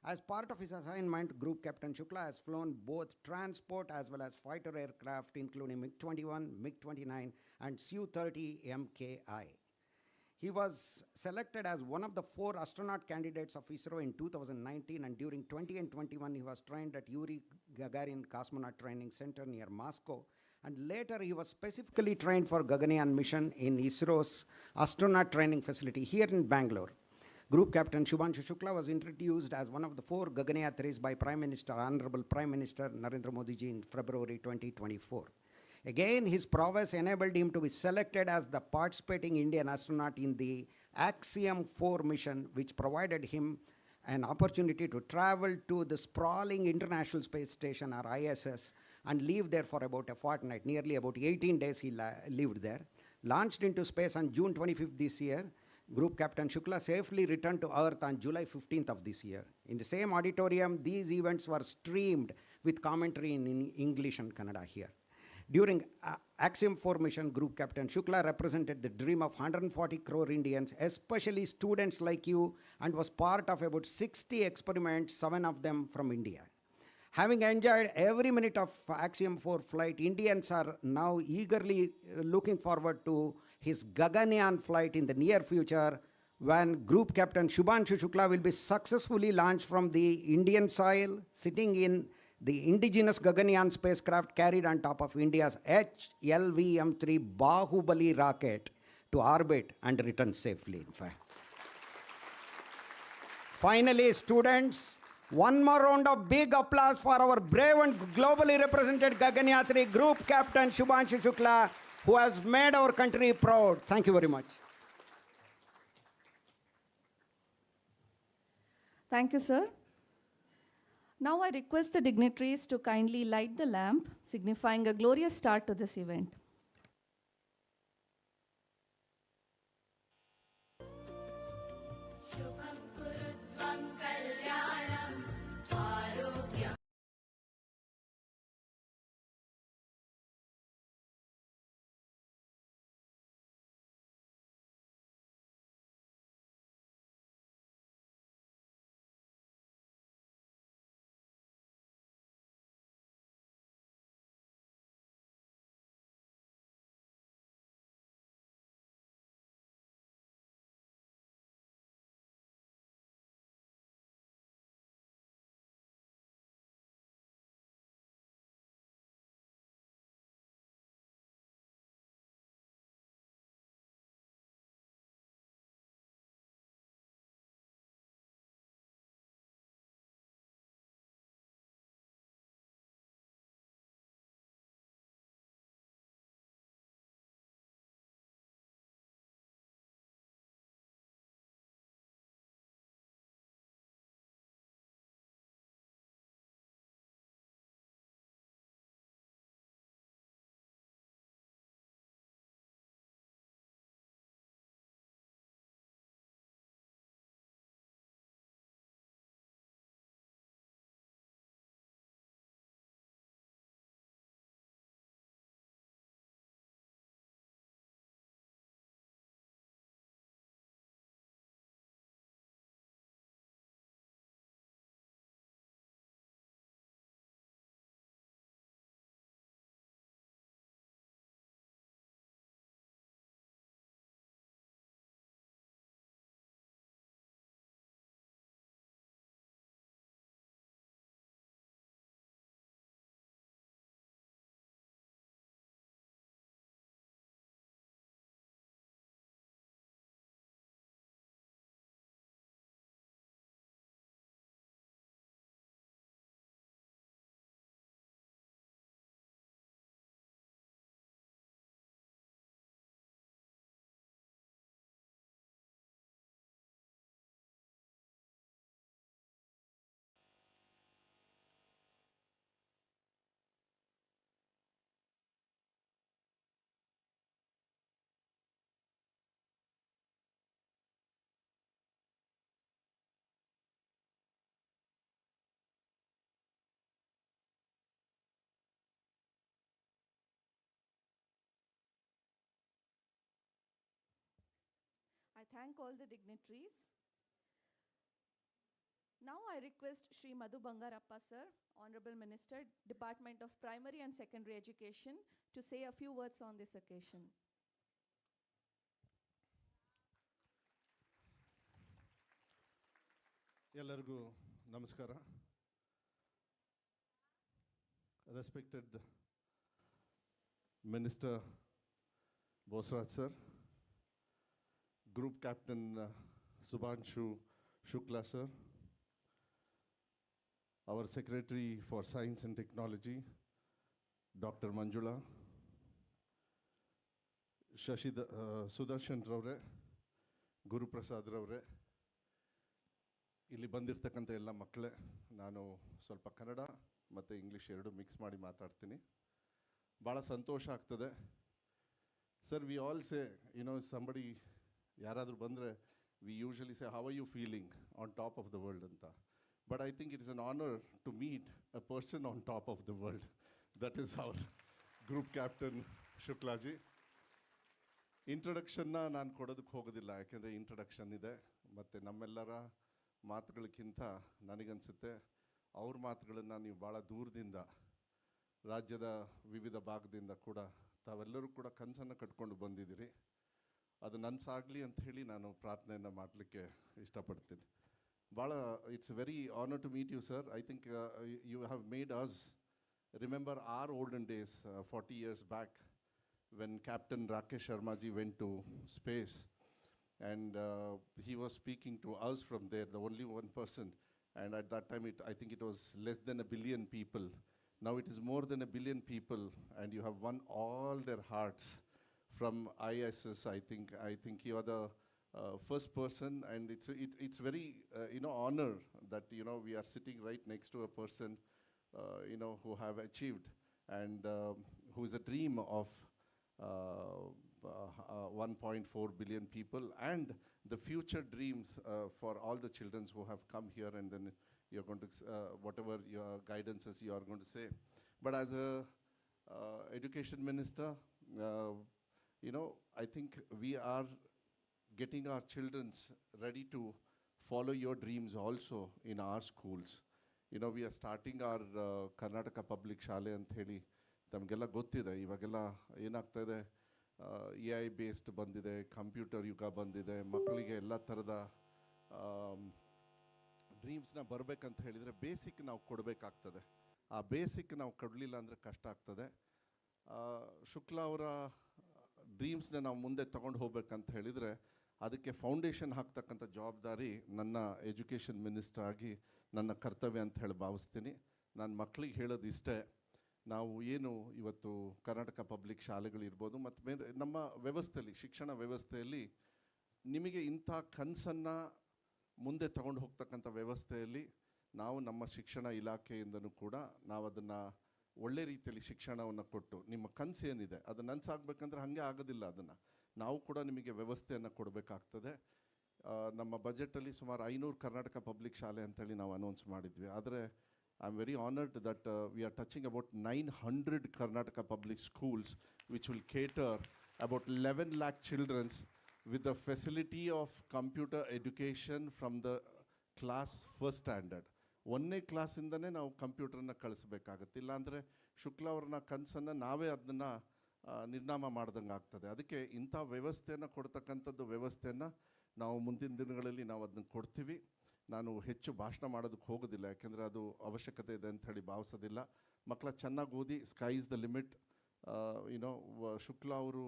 As part of his assignment, Group Captain Shukla has flown both transport as well as fighter aircraft, including MiG-21, MiG-29, and Su-30 MKI. He was selected as one of the 4 astronaut candidates of ISRO in 2019, and during 20 and 21, he was trained at Yuri Gagarin Cosmonaut Training Center near Moscow, and later he was specifically trained for Gaganayan mission in ISRO's astronaut training facility here in Bangalore. Group Captain Shubhanshu Shukla was introduced as one of the 4 Gaganayatris by Prime Minister, Honorable Prime Minister Narendra Modi ji in February 2024. Again, his prowess enabled him to be selected as the participating Indian astronaut in the Axiom 4 mission, which provided him an opportunity to travel to the sprawling International Space Station, or ISS, and live there for about a fortnight. Nearly about 18 days he lived there. Launched into space on June 25th this year, Group Captain Shukla safely returned to Earth on July 15th of this year. In the same auditorium, these events were streamed with commentary in English and Kannada here. During Axiom 4 mission, Group Captain Shukla represented the dream of 140 crore Indians, especially students like you, and was part of about 60 experiments, 7 of them from India. Having enjoyed every minute of Axiom 4 flight, Indians are now eagerly looking forward to his Gaganayan flight in the near future, when Group Captain Shubhanshu Shukla will be successfully launched from the Indian soil, sitting in the indigenous Gaganayan spacecraft carried on top of India's HLVM-3 Bahubali rocket to orbit and return safely, in fact. Finally, students, one more round of big applause for our brave and globally represented Gaganayatri Group Captain Shubhanshu Shukla, who has made our country proud. Thank you very much. Thank you, sir. Now I request the dignitaries to kindly light the lamp, signifying a glorious start to this event. I thank all the dignitaries. Now I request Shri Madhu Bangarappa sir, Honorable Minister, Department of Primary and Secondary Education, to say a few words on this occasion. ಎಲ್ಲರಿಗೂ ನಮಸ್ಕಾರ. Respected minister Bosaraj sir, group captain Shubhanshu, Shukla sir, our Secretary for Science and Technology, Dr. Manjula, Sudarshan ರವರೇ, ಗುರುಪ್ರಸಾದ್ ರವರೇ, ಇಲ್ಲಿ ಬಂದಿರತಕ್ಕಂಥ ಎಲ್ಲ ಮಕ್ಕಳೇ, ನಾನು ಸ್ವಲ್ಪ ಕನ್ನಡ ಮತ್ತು ಇಂಗ್ಲೀಷ್ ಎರಡು ಮಿಕ್ಸ್ ಮಾಡಿ ಮಾತಾಡ್ತೀನಿ. ಭಾಳ ಸಂತೋಷ ಆಗ್ತದೆ sir. We all say, somebody ಯಾರಾದರೂ ಬಂದರೆ we usually say, how are you feeling on top of the world anta. But I think it is an honor to meet a person on top of the world. That is our group captain Shukla ji. Introduction na ನಾನು ಕೊಡೋದಕ್ಕೆ ಹೋಗೋದಿಲ್ಲ, ಯಾಕೆಂದರೆ introduction ಇದೆ. ಮತ್ತು ನಮ್ಮೆಲ್ಲರ ಮಾತುಗಳಕ್ಕಿಂತ ನನಗನ್ಸುತ್ತೆ ಅವ್ರ ಮಾತುಗಳನ್ನು ನೀವು ಭಾಳ ದೂರದಿಂದ, ರಾಜ್ಯದ ವಿವಿಧ ಭಾಗದಿಂದ ಕೂಡ ತಾವೆಲ್ಲರೂ ಕೂಡ ಕನಸನ್ನು ಕಟ್ಕೊಂಡು ಬಂದಿದ್ದೀರಿ. ಅದು ನನ್ಸಾಗಲಿ ಅಂತ ಹೇಳಿ ನಾನು ಪ್ರಾರ್ಥನೆಯನ್ನು ಮಾಡಲಿಕ್ಕೆ ಇಷ್ಟಪಡ್ತೀನಿ. ಭಾಳ it's very honour to meet you sir. I think you have made us remember our olden days 40 years back when captain Rakesh Sharmaji went to space and he was speaking to us from there, the only one person. And at that time, I think it was less than 1 billion people. Now it is more than 1 billion people, and you have won all their hearts from ISS. I think you are the first person, and it's very honor that we are sitting right next to a person who have achieved and who is a dream of 1.4 billion people, and the future dreams for all the children who have come here, and then you're going to whatever your guidances you are going to say. But as a education minister, I think we are getting our children ready to follow your dreams also in our schools. We are starting our Karnataka Public Shale ಅಂತ ಹೇಳಿ ತಮಗೆಲ್ಲ ಗೊತ್ತಿದೆ. ಇವಾಗೆಲ್ಲ ಏನಾಗ್ತಾ ಇದೆ, AI based ಬಂದಿದೆ, computer ಯುಗ ಬಂದಿದೆ. ಮಕ್ಕಳಿಗೆ ಎಲ್ಲ ಥರದ ಡ್ರೀಮ್ಸ್ನ ಬರಬೇಕಂತ ಹೇಳಿದರೆ ಬೇಸಿಕ್ ನಾವು ಕೊಡಬೇಕಾಗ್ತದೆ. ಆ ಬೇಸಿಕ್ ನಾವು ಕೊಡಲಿಲ್ಲ ಅಂದರೆ ಕಷ್ಟ ಆಗ್ತದೆ. ಶುಕ್ಲಾ ಅವರ ಡ್ರೀಮ್ಸ್ನ ನಾವು ಮುಂದೆ ತೊಗೊಂಡು ಹೋಗ್ಬೇಕಂತ ಹೇಳಿದರೆ ಅದಕ್ಕೆ ಫೌಂಡೇಶನ್ ಹಾಕ್ತಕ್ಕಂಥ ಜವಾಬ್ದಾರಿ ನನ್ನ ಎಜುಕೇಷನ್ ಮಿನಿಸ್ಟರ್ ಆಗಿ ನನ್ನ ಕರ್ತವ್ಯ ಅಂತ ಹೇಳಿ ಭಾವಿಸ್ತೀನಿ. ನಾನು ಮಕ್ಕಳಿಗೆ ಹೇಳೋದು ಇಷ್ಟೇ, ನಾವು ಏನು ಇವತ್ತು ಕರ್ನಾಟಕ ಪಬ್ಲಿಕ್ ಶಾಲೆಗಳಿರ್ಬೋದು ಮತ್ತು ಬೇರೆ ನಮ್ಮ ವ್ಯವಸ್ಥೆಯಲ್ಲಿ, ಶಿಕ್ಷಣ ವ್ಯವಸ್ಥೆಯಲ್ಲಿ ನಿಮಗೆ ಇಂಥ ಕನಸನ್ನು ಮುಂದೆ ತಗೊಂಡು ಹೋಗ್ತಕ್ಕಂಥ ವ್ಯವಸ್ಥೆಯಲ್ಲಿ ನಾವು ನಮ್ಮ ಶಿಕ್ಷಣ ಇಲಾಖೆಯಿಂದನೂ ಕೂಡ ನಾವು ಅದನ್ನು ಒಳ್ಳೆ ರೀತಿಯಲ್ಲಿ ಶಿಕ್ಷಣವನ್ನು ಕೊಟ್ಟು, ನಿಮ್ಮ ಕನಸು ಏನಿದೆ ಅದು ನನಸಾಗಬೇಕಂದ್ರೆ ಹಾಗೆ ಆಗೋದಿಲ್ಲ. ಅದನ್ನು ನಾವು ಕೂಡ ನಿಮಗೆ ವ್ಯವಸ್ಥೆಯನ್ನು ಕೊಡಬೇಕಾಗ್ತದೆ. ನಮ್ಮ ಬಜೆಟಲ್ಲಿ ಸುಮಾರು 500 ಕರ್ನಾಟಕ ಪಬ್ಲಿಕ್ ಶಾಲೆ ಅಂತೇಳಿ ನಾವು ಅನೌನ್ಸ್ ಮಾಡಿದ್ವಿ. ಆದರೆ I am very honored that we are touching about 900 Karnataka public schools, which will cater about 11 lakh children with the facility of computer education from the class first standard. ಒಂದನೇ ಕ್ಲಾಸಿಂದನೇ ನಾವು ಕಂಪ್ಯೂಟರ್ನ ಕಳಿಸ್ಬೇಕಾಗತ್ತೆ. ಇಲ್ಲಾಂದರೆ ಶುಕ್ಲಾ ಅವ್ರನ್ನ ಕನಸನ್ನು ನಾವೇ ಅದನ್ನು ನಿರ್ನಾಮ ಮಾಡ್ದಂಗೆ ಆಗ್ತದೆ. ಅದಕ್ಕೆ ಇಂಥ ವ್ಯವಸ್ಥೆಯನ್ನು ಕೊಡ್ತಕ್ಕಂಥದ್ದು ವ್ಯವಸ್ಥೆಯನ್ನು ನಾವು ಮುಂದಿನ ದಿನಗಳಲ್ಲಿ ನಾವು ಅದನ್ನು ಕೊಡ್ತೀವಿ. ನಾನು ಹೆಚ್ಚು ಭಾಷಣ ಮಾಡೋದಕ್ಕೆ ಹೋಗೋದಿಲ್ಲ, ಯಾಕೆಂದರೆ ಅದು ಅವಶ್ಯಕತೆ ಇದೆ ಅಂತ ಹೇಳಿ ಭಾವಿಸೋದಿಲ್ಲ. ಮಕ್ಕಳ ಚೆನ್ನಾಗಿ ಓದಿ, sky is the limit. Shukla ಅವರು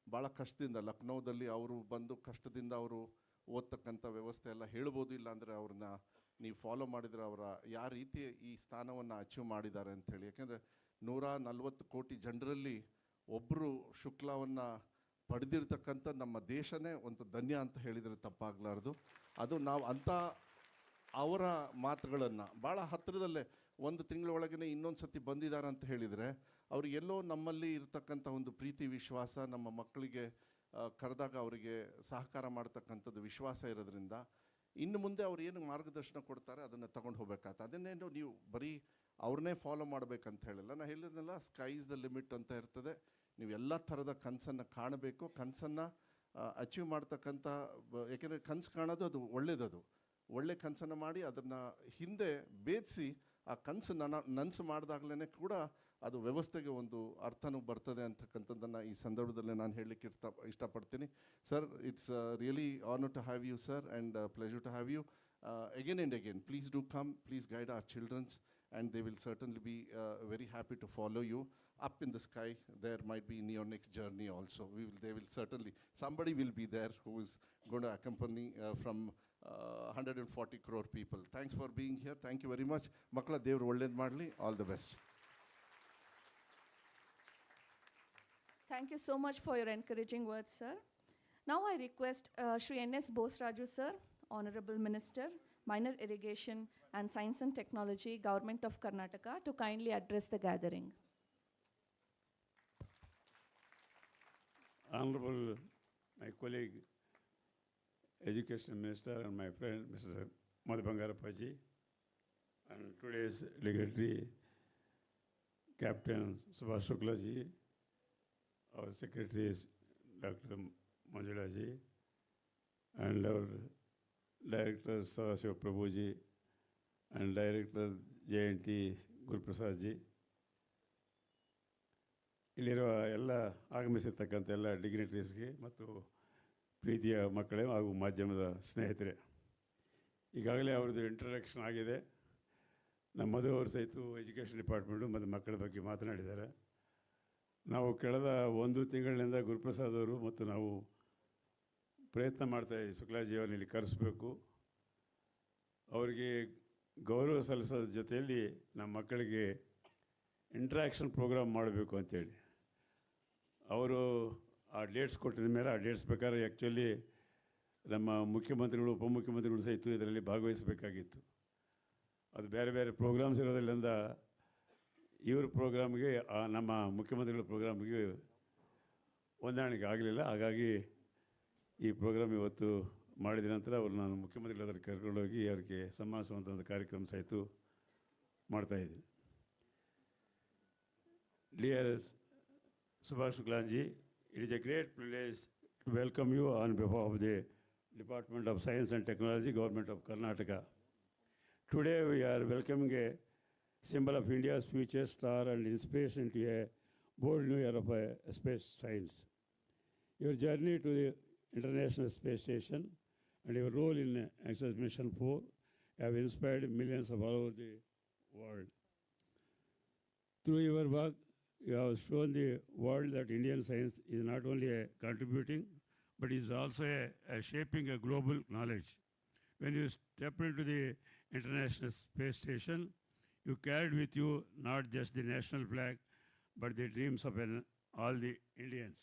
ಭಾಳ ಕಷ್ಟದಿಂದ, ಲಕ್ನೋದಲ್ಲಿ ಅವರು ಬಂದು ಕಷ್ಟದಿಂದ ಅವರು ಓದ್ತಕ್ಕಂಥ ವ್ಯವಸ್ಥೆ ಎಲ್ಲ ಹೇಳ್ಬೋದು. ಇಲ್ಲಾಂದರೆ ಅವ್ರನ್ನ ನೀವು ಫಾಲೋ ಮಾಡಿದರೆ ಅವರ ಯಾವ ರೀತಿ ಈ ಸ್ಥಾನವನ್ನು ಅಚೀವ್ ಮಾಡಿದ್ದಾರೆ ಅಂಥೇಳಿ. ಯಾಕೆಂದರೆ 140 ಕೋಟಿ ಜನರಲ್ಲಿ ಒಬ್ಬರು ಶುಕ್ಲಾವನ್ನು ಪಡೆದಿರ್ತಕ್ಕಂಥ ನಮ್ಮ ದೇಶನೇ ಒಂದು ಧನ್ಯ ಅಂತ ಹೇಳಿದರೆ ತಪ್ಪಾಗಲಾರ್ದು. ಅದು ನಾವು ಅಂಥ ಅವರ ಮಾತುಗಳನ್ನು ಭಾಳ ಹತ್ತಿರದಲ್ಲೇ 1 ತಿಂಗಳ ಒಳಗೇ ಇನ್ನೊಂದು ಸತಿ ಬಂದಿದ್ದಾರೆ ಅಂತ ಹೇಳಿದರೆ ಅವರು ಎಲ್ಲೋ ನಮ್ಮಲ್ಲಿ ಇರ್ತಕ್ಕಂಥ ಒಂದು ಪ್ರೀತಿ ವಿಶ್ವಾಸ, ನಮ್ಮ ಮಕ್ಕಳಿಗೆ ಕರೆದಾಗ ಅವರಿಗೆ ಸಹಕಾರ ಮಾಡ್ತಕ್ಕಂಥದ್ದು ವಿಶ್ವಾಸ ಇರೋದ್ರಿಂದ ಇನ್ನು ಮುಂದೆ ಅವ್ರು ಏನು ಮಾರ್ಗದರ್ಶನ ಕೊಡ್ತಾರೆ ಅದನ್ನು ತಗೊಂಡು ಹೋಗ್ಬೇಕಾಗ್ತದೆ. ಅದನ್ನೇನು ನೀವು ಬರೀ ಅವ್ರನ್ನೇ ಫಾಲೋ ಮಾಡಬೇಕಂತ ಹೇಳಿಲ್ಲ. ನಾನು ಹೇಳಿದ್ನಲ್ಲ, ಸ್ಕೈ ಇಸ್ ದ ಲಿಮಿಟ್ ಅಂತ ಇರ್ತದೆ. ನೀವು ಎಲ್ಲ ಥರದ ಕನಸನ್ನು ಕಾಣಬೇಕು, ಕನಸನ್ನು ಅಚೀವ್ ಮಾಡ್ತಕ್ಕಂಥ, ಯಾಕೆಂದರೆ ಕನಸು ಕಾಣೋದು ಅದು ಒಳ್ಳೆಯದದು. ಒಳ್ಳೆ ಕನಸನ್ನು ಮಾಡಿ ಅದನ್ನು ಹಿಂದೆ ಭೇದಿಸಿ ಆ ಕನಸು ನನಸು ಮಾಡಿದಾಗಲೇ ಕೂಡ ಅದು ವ್ಯವಸ್ಥೆಗೆ ಒಂದು ಅರ್ಥನೂ ಬರ್ತದೆ ಅಂತಕ್ಕಂಥದ್ದನ್ನು ಈ ಸಂದರ್ಭದಲ್ಲಿ ನಾನು ಹೇಳಲಿಕ್ಕೆ ಇಷ್ಟಪಡ್ತೀನಿ. Sir, it's really honour to have you sir and pleasure to have you again and again. Please do come, please guide our children's, and they will certainly be very happy to follow you. Up in the sky, there might be in your next journey also. They will certainly, somebody will be there who is going to accompany from 140 crore people. Thanks for being here. Thank you very much. Makla Devru Olled Madli, all the best. Thank you so much for your encouraging words, sir. Now I request Shri N.S. Bosraju, sir, Honorable Minister, Minor Irrigation and Science and Technology, Government of Karnataka, to kindly address the gathering. Honorable, my colleague, Education Minister and my friend, Mr. Madhu Bangarappaji, and today's dignitary, Captain Subhash Shukla ji, our secretaries, Dr. Manjula ji, and our Director Sadashiva Prabhu ji, and Director JNT Guruprasad ji, ಇಲ್ಲಿರುವ ಎಲ್ಲ ಆಗಮಿಸಿರ್ತಕ್ಕಂಥ ಎಲ್ಲ ಡಿಗ್ನಿಟರೀಸ್ಗೆ ಮತ್ತು ಪ್ರೀತಿಯ ಮಕ್ಕಳೇ ಹಾಗೂ ಮಾಧ್ಯಮದ ಸ್ನೇಹಿತರೆ, ಈಗಾಗಲೇ ಅವ್ರದ್ದು ಇಂಟ್ರಡಕ್ಷನ್ ಆಗಿದೆ. ನಮ್ಮ ಮಧು ಅವರು ಸಹಿತ ಎಜುಕೇಷನ್ ಡಿಪಾರ್ಟ್ಮೆಂಟು ಮತ್ತು ಮಕ್ಕಳ ಬಗ್ಗೆ ಮಾತನಾಡಿದ್ದಾರೆ. ನಾವು ಕಳೆದ 1 ತಿಂಗಳಿನಿಂದ ಗುರುಪ್ರಸಾದ್ ಅವರು ಮತ್ತು ನಾವು ಪ್ರಯತ್ನ ಮಾಡ್ತಾಯಿದ್ದೀವಿ, ಶುಕ್ಲಾಜಿಯವರನ್ನ ಇಲ್ಲಿ ಕರೆಸಬೇಕು, ಅವರಿಗೆ ಗೌರವ ಸಲ್ಲಿಸೋದ್ರ ಜೊತೆಯಲ್ಲಿ ನಮ್ಮ ಮಕ್ಕಳಿಗೆ ಇಂಟ್ರ್ಯಾಕ್ಷನ್ ಪ್ರೋಗ್ರಾಮ್ ಮಾಡಬೇಕು ಅಂತೇಳಿ ಅವರು ಆ ಡೇಟ್ಸ್ ಕೊಟ್ಟಿದ ಮೇಲೆ ಆ ಡೇಟ್ಸ್ ಪ್ರಕಾರ ಆ್ಯಕ್ಚುಲಿ ನಮ್ಮ ಮುಖ್ಯಮಂತ್ರಿಗಳು ಉಪಮುಖ್ಯಮಂತ್ರಿಗಳು ಸಹಿತ ಇದರಲ್ಲಿ ಭಾಗವಹಿಸಬೇಕಾಗಿತ್ತು. ಅದು ಬೇರೆ ಬೇರೆ ಪ್ರೋಗ್ರಾಮ್ಸ್ ಇರೋದ್ರಿಂದ ಇವ್ರ ಪ್ರೋಗ್ರಾಮ್ಗೆ ನಮ್ಮ ಮುಖ್ಯಮಂತ್ರಿಗಳ ಪ್ರೋಗ್ರಾಮ್ಗೆ ಹೊಂದಾಣಿಕೆ ಆಗಲಿಲ್ಲ. ಹಾಗಾಗಿ ಈ ಪ್ರೋಗ್ರಾಮ್ ಇವತ್ತು ಮಾಡಿದ ನಂತರ ಅವರು ನಾನು ಮುಖ್ಯಮಂತ್ರಿಗಳ ಕರ್ಕೊಂಡೋಗಿ ಅವ್ರಿಗೆ ಸನ್ಮಾನಿಸುವಂಥ ಒಂದು ಕಾರ್ಯಕ್ರಮ ಸಹಿತ ಮಾಡ್ತಾಯಿದ್ದೀನಿ. Dear Subhash Shukla ji, it is a great privilege to welcome you on behalf of the Department of Science and Technology, Government of Karnataka. Today we are welcoming a symbol of India's future star and inspiration to a bold new era of space science. Your journey to the International Space Station and your role in Axiom Mission 4 have inspired millions of all over the world. Through your work, you have shown the world that Indian science is not only contributing, but is also shaping a global knowledge. When you stepped into the International Space Station, you carried with you not just the national flag, but the dreams of all the Indians.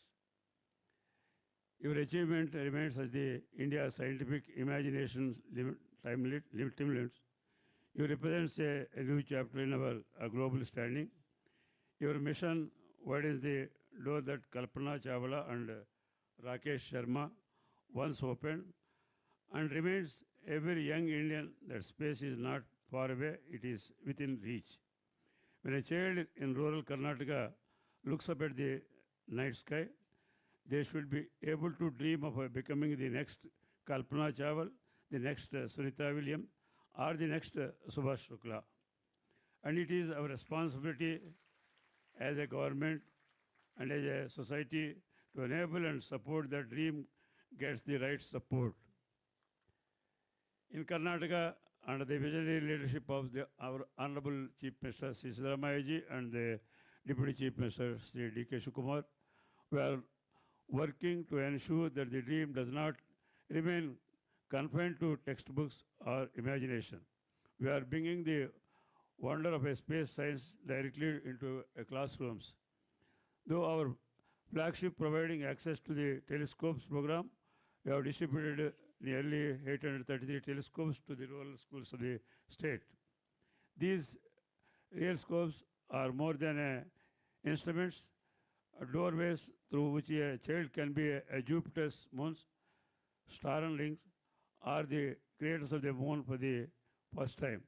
Your achievement remains as the India's scientific imagination's limitless. You represent a new chapter in our global standing. Your mission widens the door that Kalpana Chawla and Rakesh Sharma once opened, and remains every young Indian that space is not far away, it is within reach. When a child in rural Karnataka looks up at the night sky, they should be able to dream of becoming the next Kalpana Chawla, the next Sunita Williams, or the next Subhash Shukla. And it is our responsibility as a government and as a society to enable and support that dream gets the right support. In Karnataka, under the visionary leadership of our Honorable Chief Minister Sri Siddharamayaji and the Deputy Chief Minister Sri D.K. Shivakumar, we are working to ensure that the dream does not remain confined to textbooks or imagination. We are bringing the wonder of a space science directly into classrooms. Though our flagship providing access to the telescopes program, we have distributed nearly 833 telescopes to the rural schools of the state. These real scopes are more than instruments, doorways through which a child can be a Jupiter's moons, star and rings, or the creators of the moon for the first time.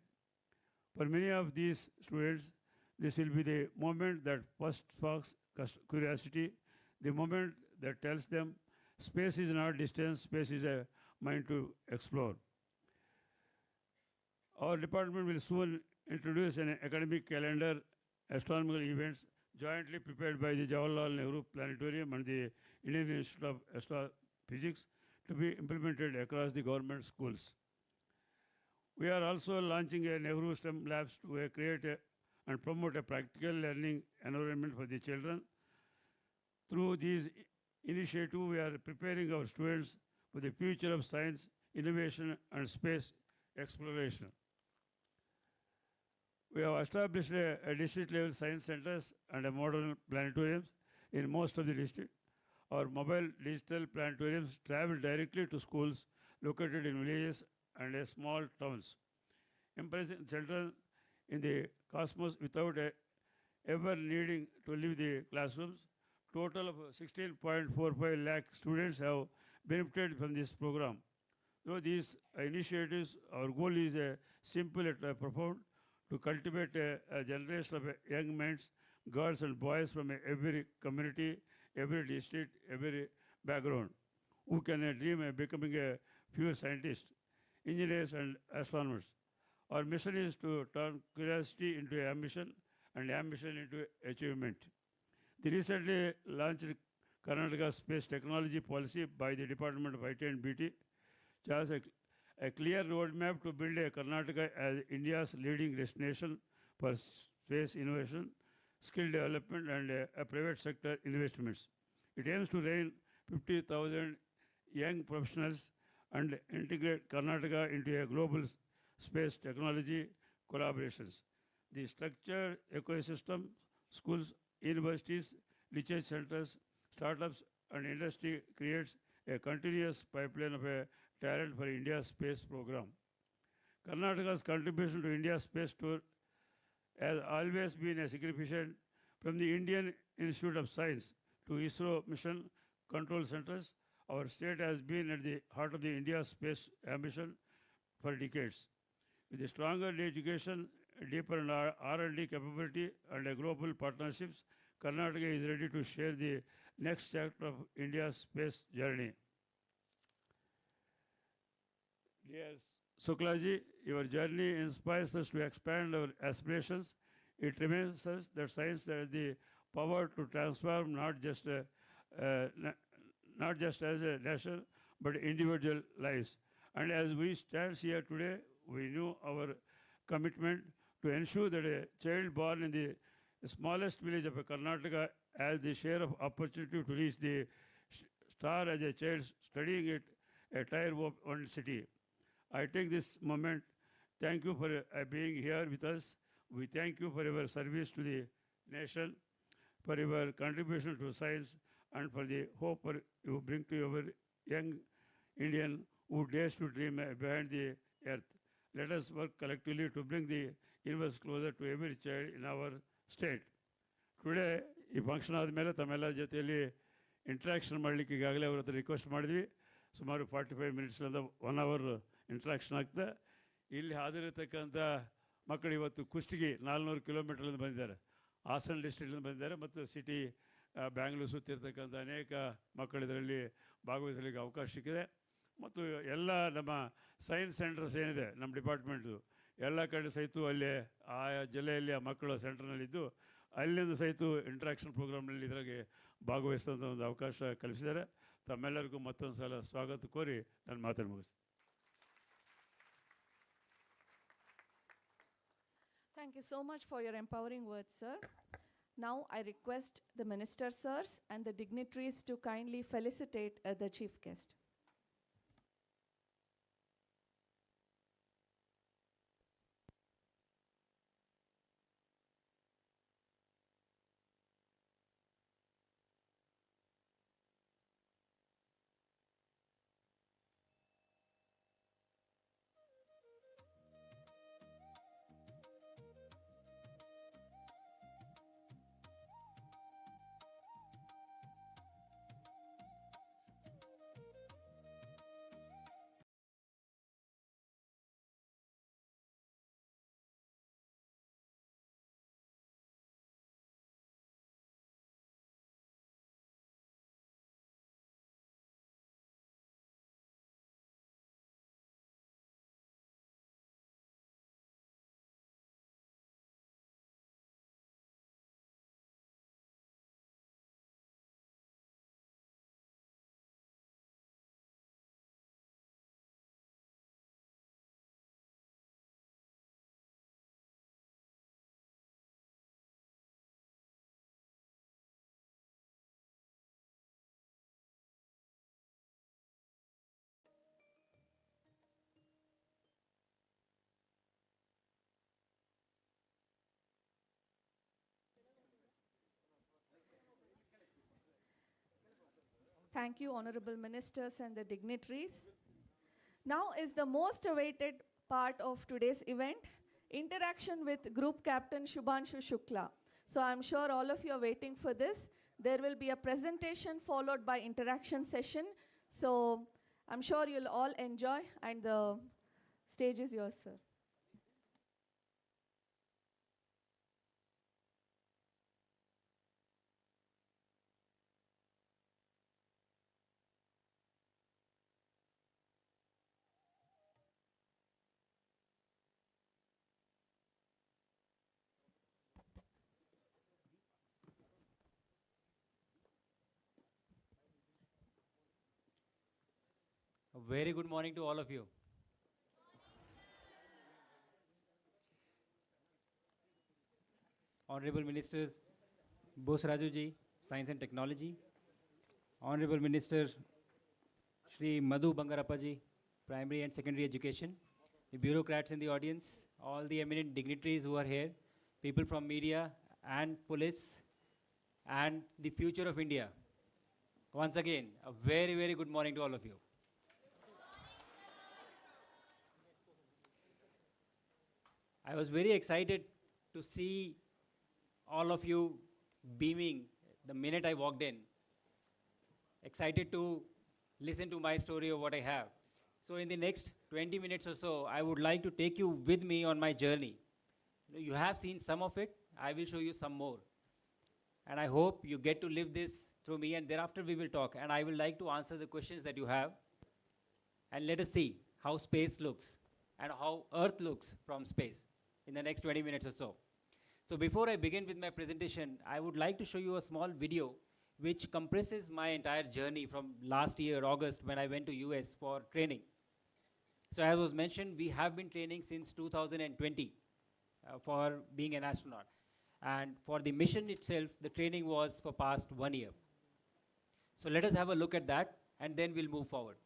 For many of these students, this will be the moment that first sparks curiosity, the moment that tells them space is not distance, space is a mind to explore. Our department will soon introduce an academic calendar, astronomical events jointly prepared by the Jawaharlal Nehru Planetarium and the Indian Institute of Astrophysics to be implemented across the government schools. We are also launching a Nehru STEM Labs to create and promote a practical learning environment for the children. Through these initiatives, we are preparing our students for the future of science, innovation, and space exploration. We have established a district-level science centers and a modern planetariums in most of the district. Our mobile digital planetariums travel directly to schools located in villages and small towns, impressing children in the cosmos without ever needing to leave the classrooms. Total of 16.45 lakh students have benefited from this program. Through these initiatives, our goal is simple yet profound: to cultivate a generation of young men, girls and boys from every community, every district, every background, who can dream of becoming a pure scientists, engineers and astronomers. Our mission is to turn curiosity into ambition and ambition into achievement. The recently launched Karnataka Space Technology Policy by the Department of IT and BT has a clear roadmap to build a Karnataka as India's leading destination for space innovation, skill development, and a private sector investments. It aims to train 50,000 young professionals and integrate Karnataka into a global space technology collaborations. The structured ecosystem, schools, universities, research centers, startups, and industry creates a continuous pipeline of talent for India's space program. Karnataka's contribution to India's space tour has always been a significant, from the Indian Institute of Science to ISRO mission control centers. Our state has been at the heart of the India's space ambition for decades. With a stronger education, deeper R&D capability, and global partnerships, Karnataka is ready to share the next chapter of India's space journey. Dear Shuklaji, your journey inspires us to expand our aspirations. It reminds us that science has the power to transform not just as a nation, but individual lives. And as we stand here today, we know our commitment to ensure that a child born in the smallest village of Karnataka has the share of opportunity to reach the star as a child studying it a tier one city. I take this moment, thank you for being here with us. We thank you for your service to the nation, for your contribution to science, and for the hope you bring to your young Indian who dares to dream behind the earth. Let us work collectively to bring the universe closer to every child in our state. Today ಈ function ಆದಮೇಲೆ ತಮ್ಮೆಲ್ಲ ಜೊತೆಯಲ್ಲಿ interaction ಮಾಡಲಿಕ್ಕೆ ಈಗಾಗಲೇ ಅವ್ರ ಹತ್ರ request ಮಾಡಿದ್ವಿ. ಸುಮಾರು 45 ಮಿನಿಟ್ಸ್ನಿಂದ 1 ಅವರ್ ಇಂಟ್ರ್ಯಾಕ್ಷನ್ ಆಗ್ತದೆ. ಇಲ್ಲಿ ಹಾಜರಿರ್ತಕ್ಕಂಥ ಮಕ್ಕಳು ಇವತ್ತು ಕುಷ್ಟಗಿ 400 ಕಿಲೋಮೀಟರ್ಲಿಂದ ಬಂದಿದ್ದಾರೆ, ಹಾಸನ ಡಿಸ್ಟ್ರಿಕ್ಟಿಂದ ಬಂದಿದ್ದಾರೆ, ಮತ್ತು ಸಿಟಿ ಬ್ಯಾಂಗ್ಳೂರು ಸುತ್ತಿರ್ತಕ್ಕಂಥ ಅನೇಕ ಮಕ್ಕಳು ಇದರಲ್ಲಿ ಭಾಗವಹಿಸಲಿಕ್ಕೆ ಅವಕಾಶ ಸಿಕ್ಕಿದೆ. ಮತ್ತು ಎಲ್ಲ ನಮ್ಮ ಸೈನ್ಸ್ ಸೆಂಟರ್ಸ್ ಏನಿದೆ ನಮ್ಮ ಡಿಪಾರ್ಟ್ಮೆಂಟು ಎಲ್ಲ ಕಡೆ ಸಹಿತ ಅಲ್ಲಿ ಆಯಾ ಜಿಲ್ಲೆಯಲ್ಲಿ ಆ ಮಕ್ಕಳು ಸೆಂಟರ್ನಲ್ಲಿದ್ದು ಅಲ್ಲಿಂದ ಸಹಿತ ಇಂಟ್ರಾಕ್ಷನ್ ಪ್ರೋಗ್ರಾಮ್ನಲ್ಲಿ ಇದರಾಗೆ ಭಾಗವಹಿಸುವಂಥ ಒಂದು ಅವಕಾಶ ಕಲ್ಪಿಸಿದ್ದಾರೆ. ತಮ್ಮೆಲ್ಲರಿಗೂ ಮತ್ತೊಂದು ಸಲ ಸ್ವಾಗತ ಕೋರಿ ನಾನು ಮಾತನ್ನು ಮುಗಿಸ್ತೀನಿ. Thank you so much for your empowering words, sir. Now I request the minister sirs and the dignitaries to kindly felicitate the chief guest. Thank you, honorable ministers and the dignitaries. Now is the most awaited part of today's event, interaction with Group Captain Shubhanshu Shukla. So I'm sure all of you are waiting for this. There will be a presentation followed by interaction session. So I'm sure you'll all enjoy, and the stage is yours, sir. A very good morning to all of you. Honorable Ministers, Bose Raju ji, Science and Technology. Honorable Minister Shri Madhu Bangarappa ji, Primary and Secondary Education. The bureaucrats in the audience, all the eminent dignitaries who are here, people from media and police, and the future of India. Once again, a very, very good morning to all of you. I was very excited to see all of you beaming the minute I walked in. Excited to listen to my story of what I have. So in the next 20 minutes or so, I would like to take you with me on my journey. You have seen some of it. I will show you some more. And I hope you get to live this through me, and thereafter we will talk. And I will like to answer the questions that you have. And let us see how space looks and how Earth looks from space in the next 20 minutes or so. So before I begin with my presentation, I would like to show you a small video which compresses my entire journey from last year, August, when I went to US for training. So as was mentioned, we have been training since 2020 for being an astronaut. And for the mission itself, the training was for past 1 year. So let us have a look at that, and then we'll move forward.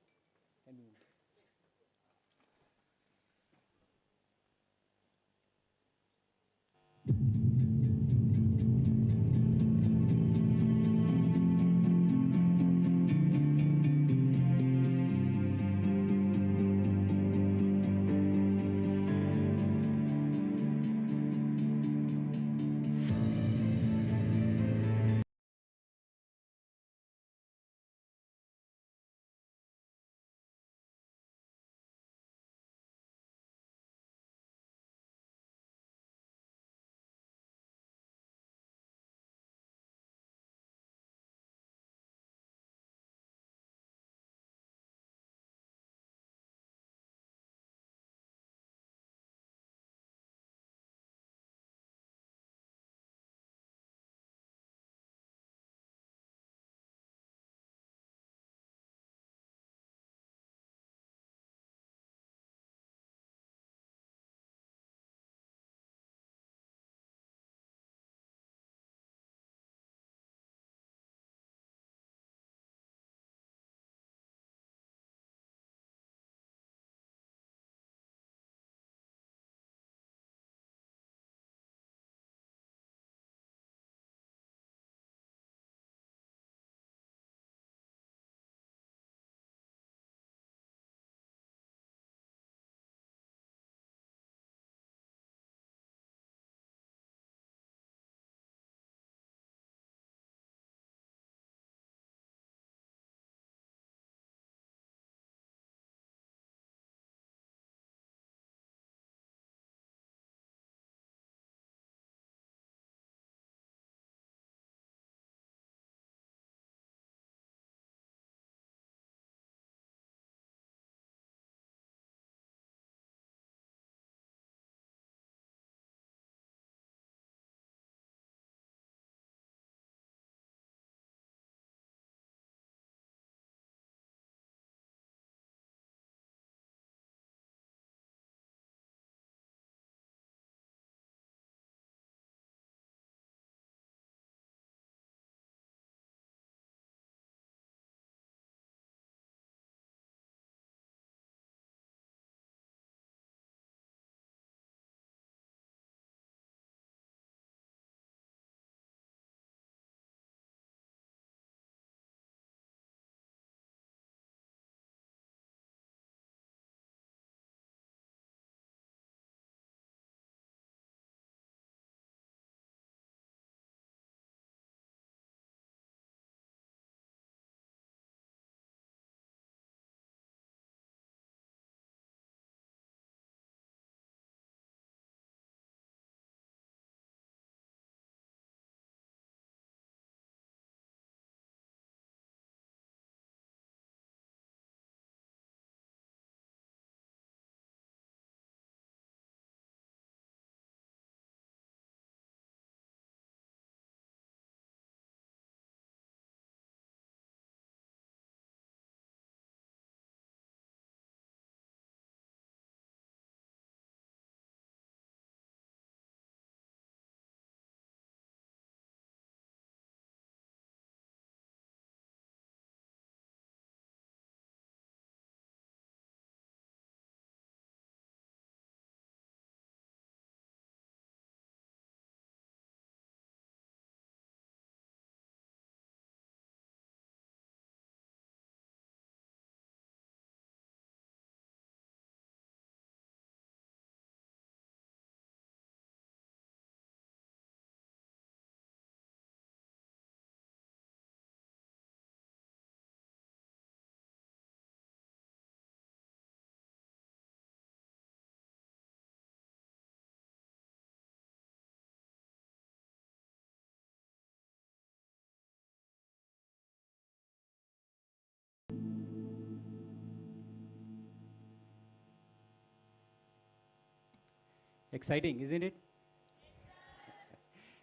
Exciting, isn't it?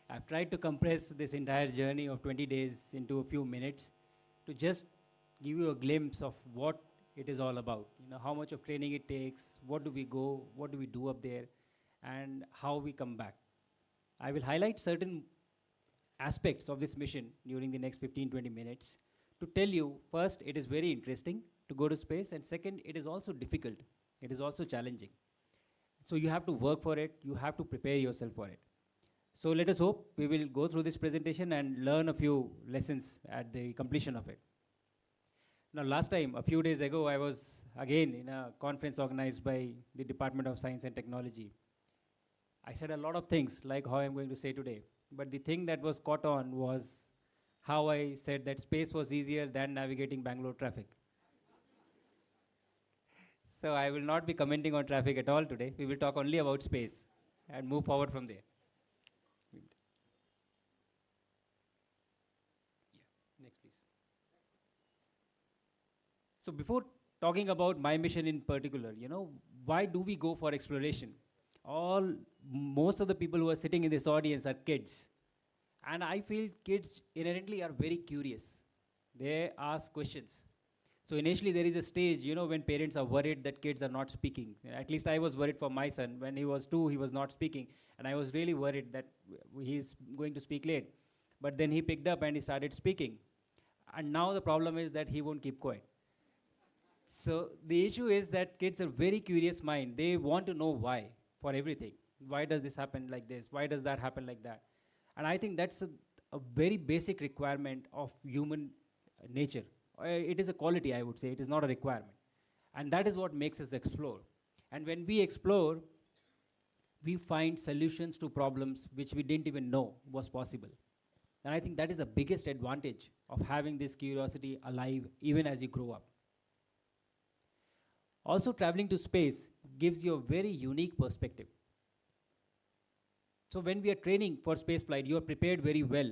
I've tried to compress this entire journey of 20 days into a few minutes to just give you a glimpse of what it is all about. You know, how much of training it takes, what do we go, what do we do up there, and how we come back. I will highlight certain aspects of this mission during the next 15-20 minutes to tell you, first, it is very interesting to go to space, and second, it is also difficult. It is also challenging. So you have to work for it, you have to prepare yourself for it. So let us hope we will go through this presentation and learn a few lessons at the completion of it. Now, last time, a few days ago, I was again in a conference organized by the Department of Science and Technology. I said a lot of things like how I'm going to say today, but the thing that was caught on was how I said that space was easier than navigating Bangalore traffic. So I will not be commenting on traffic at all today. We will talk only about space and move forward from there. Next, please. So before talking about my mission in particular, you know, why do we go for exploration? Most of the people who are sitting in this audience are kids. And I feel kids inherently are very curious. They ask questions. So initially there is a stage, you know, when parents are worried that kids are not speaking. At least I was worried for my son. When he was 2, he was not speaking. And I was really worried that he's going to speak late. But then he picked up and he started speaking. And now the problem is that he won't keep quiet. So the issue is that kids are very curious mind. They want to know why for everything. Why does this happen like this? Why does that happen like that? And I think that's a very basic requirement of human nature. It is a quality, I would say. It is not a requirement. And that is what makes us explore. And when we explore, we find solutions to problems which we didn't even know was possible. And I think that is the biggest advantage of having this curiosity alive even as you grow up. Also, traveling to space gives you a very unique perspective. So when we are training for spaceflight, you are prepared very well.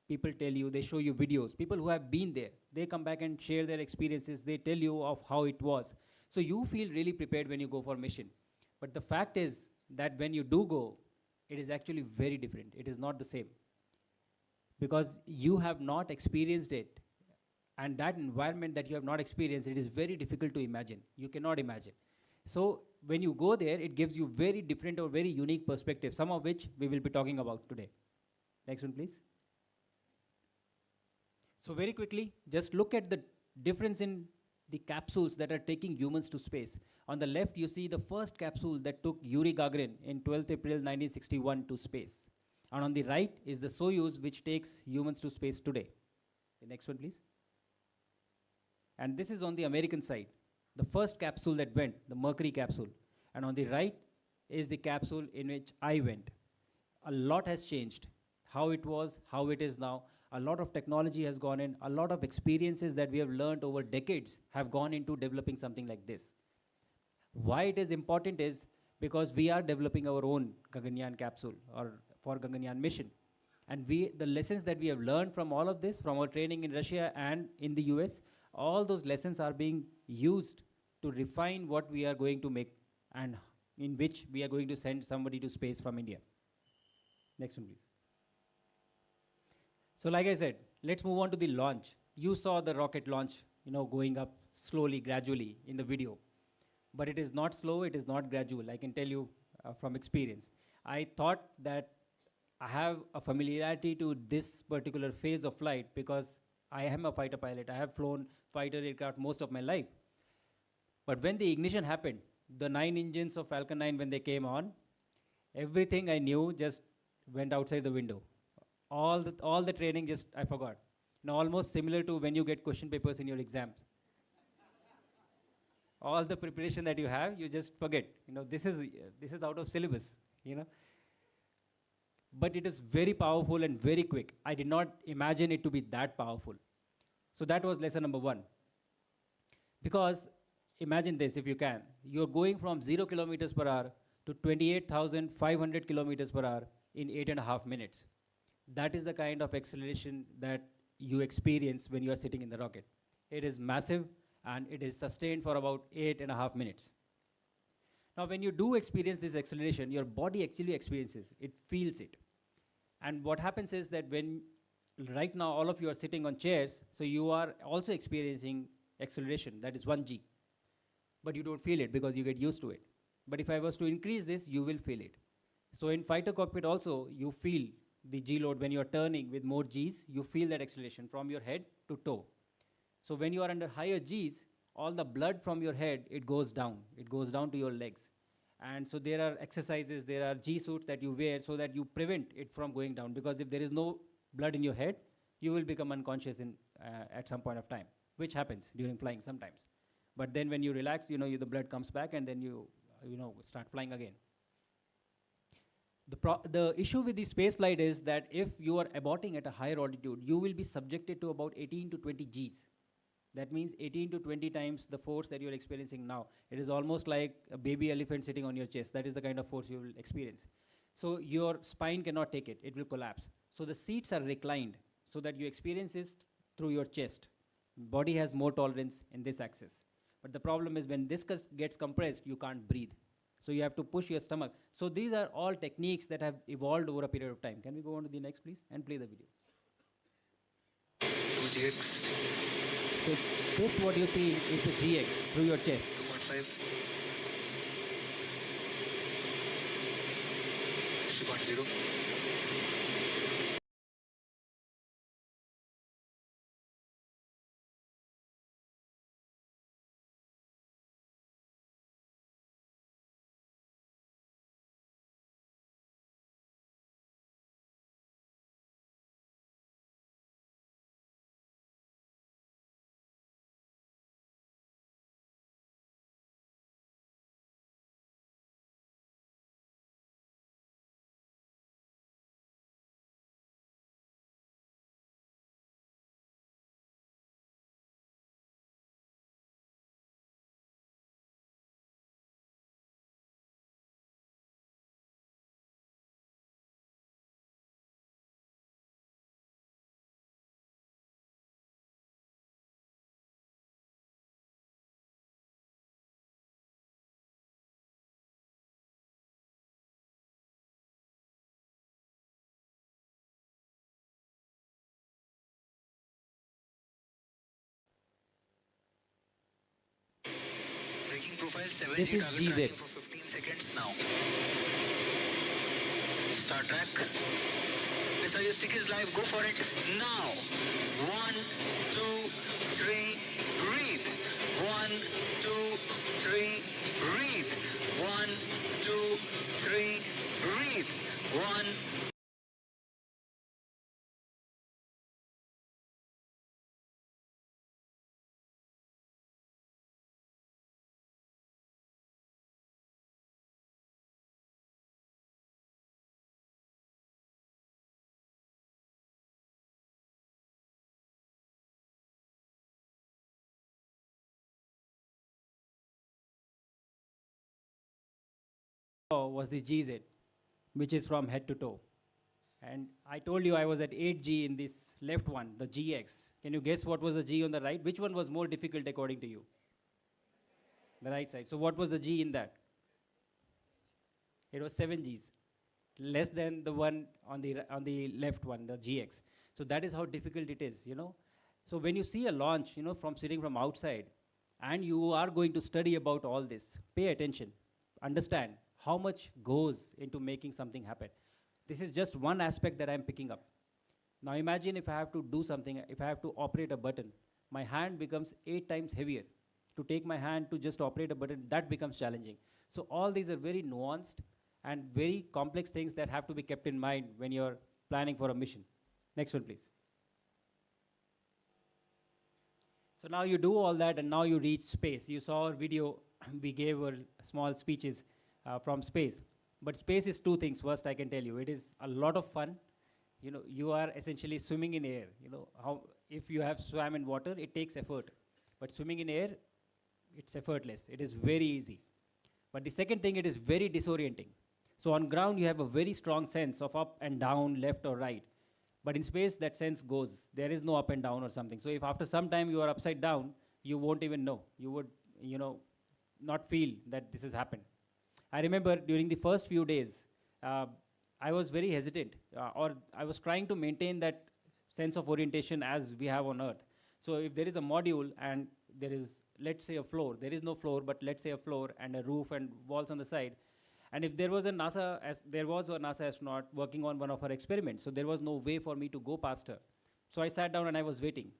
People tell you, they show you videos. People who have been there, they come back and share their experiences. They tell you of how it was. So you feel really prepared when you go for mission. But the fact is that when you do go, it is actually very different. It is not the same. Because you have not experienced it. And that environment that you have not experienced, it is very difficult to imagine. You cannot imagine. So when you go there, it gives you very different or very unique perspectives, some of which we will be talking about today. Next one, please. So very quickly, just look at the difference in the capsules that are taking humans to space. On the left, you see the first capsule that took Yuri Gagarin in 12th April 1961 to space. And on the right is the Soyuz, which takes humans to space today. The next one, please. And this is on the American side. The first capsule that went, the Mercury capsule. And on the right is the capsule in which I went. A lot has changed. How it was, how it is now. A lot of technology has gone in. A lot of experiences that we have learned over decades have gone into developing something like this. Why it is important is because we are developing our own Gaganyaan capsule or for Gaganyaan mission. And the lessons that we have learned from all of this, from our training in Russia and in the US, all those lessons are being used to refine what we are going to make and in which we are going to send somebody to space from India. Next one, please. So like I said, let's move on to the launch. You saw the rocket launch, you know, going up slowly, gradually in the video. But it is not slow, it is not gradual. I can tell you from experience. I thought that I have a familiarity to this particular phase of flight because I am a fighter pilot. I have flown fighter aircraft most of my life. But when the ignition happened, the 9 engines of Falcon 9, when they came on, everything I knew just went outside the window. All the training just, I forgot. Now almost similar to when you get question papers in your exams. All the preparation that you have, you just forget. You know, this is out of syllabus, you know. But it is very powerful and very quick. I did not imagine it to be that powerful. So that was lesson number 1. Because imagine this, if you can. You're going from 0 kilometers per hour to 28,500 kilometers per hour in 8.5 minutes. That is the kind of acceleration that you experience when you are sitting in the rocket. It is massive and it is sustained for about 8.5 minutes. Now, when you do experience this acceleration, your body actually experiences, it feels it. And what happens is that when, right now, all of you are sitting on chairs, so you are also experiencing acceleration, that is 1g. But you don't feel it because you get used to it. But if I was to increase this, you will feel it. So in fighter cockpit also, you feel the G load when you're turning with more Gs, you feel that acceleration from your head to toe. So when you are under higher Gs, all the blood from your head, it goes down to your legs. And so there are exercises, there are G suits that you wear so that you prevent it from going down, because if there is no blood in your head, you will become unconscious at some point of time, which happens during flying sometimes. But then when you relax, the blood comes back and then you start flying again. The issue with the space flight is that if you are aborting at a higher altitude, you will be subjected to about 18 to 20 Gs. That means 18 to 20 times the force that you're experiencing now. It is almost like a baby elephant sitting on your chest. That is the kind of force you will experience. So your spine cannot take it. It will collapse. So the seats are reclined so that you experience this through your chest. Body has more tolerance in this axis. But the problem is when this gets compressed, you can't breathe. So you have to push your stomach. So these are all techniques that have evolved over a period of time. Can we go on to the next, please, and play the video? 2GX. So this, what you see, is the GX through your chest. 2.5. 3.0. Braking profile 7G This is target GZ. tracking for 15 seconds now. Start track. Missile your stick is live. Go for it now. 1, 2, 3, breathe. 1, 2, 3, breathe. 1, 2, 3, breathe. 1. Was the GZ, which is from head to toe. And I told you I was at 8G in this left one, the GX. Can you guess what was the G on the right? Which one was more difficult according to you? The right side. So what was the G in that? It was 7 Gs, less than the one on the left one, the GX. So that is how difficult it is, So when you see a launch, from sitting from outside, and you are going to study about all this, pay attention, understand how much goes into making something happen. This is just one aspect that I'm picking up. Now imagine if I have to do something, if I have to operate a button, my hand becomes 8 times heavier. To take my hand to just operate a button, that becomes challenging. So all these are very nuanced and very complex things that have to be kept in mind when you're planning for a mission. Next one, please. So now you do all that and now you reach space. You saw our video, we gave our small speeches from space. But space is two things. First, I can tell you, it is a lot of fun. You are essentially swimming in air. If you have swam in water, it takes effort. But swimming in air, it's effortless. It is very easy. But the second thing, it is very disorienting. So on ground, you have a very strong sense of up and down, left or right. But in space, that sense goes. There is no up and down or something. So if after some time you are upside down, you won't even know. You would, not feel that this has happened. I remember during the first few days, I was very hesitant, or I was trying to maintain that sense of orientation as we have on Earth. So if there is a module and there is, let's say, a floor, there is no floor, but let's say a floor and a roof and walls on the side, and if there was a NASA astronaut working on one of her experiments, so there was no way for me to go past her. So I sat down and I was waiting.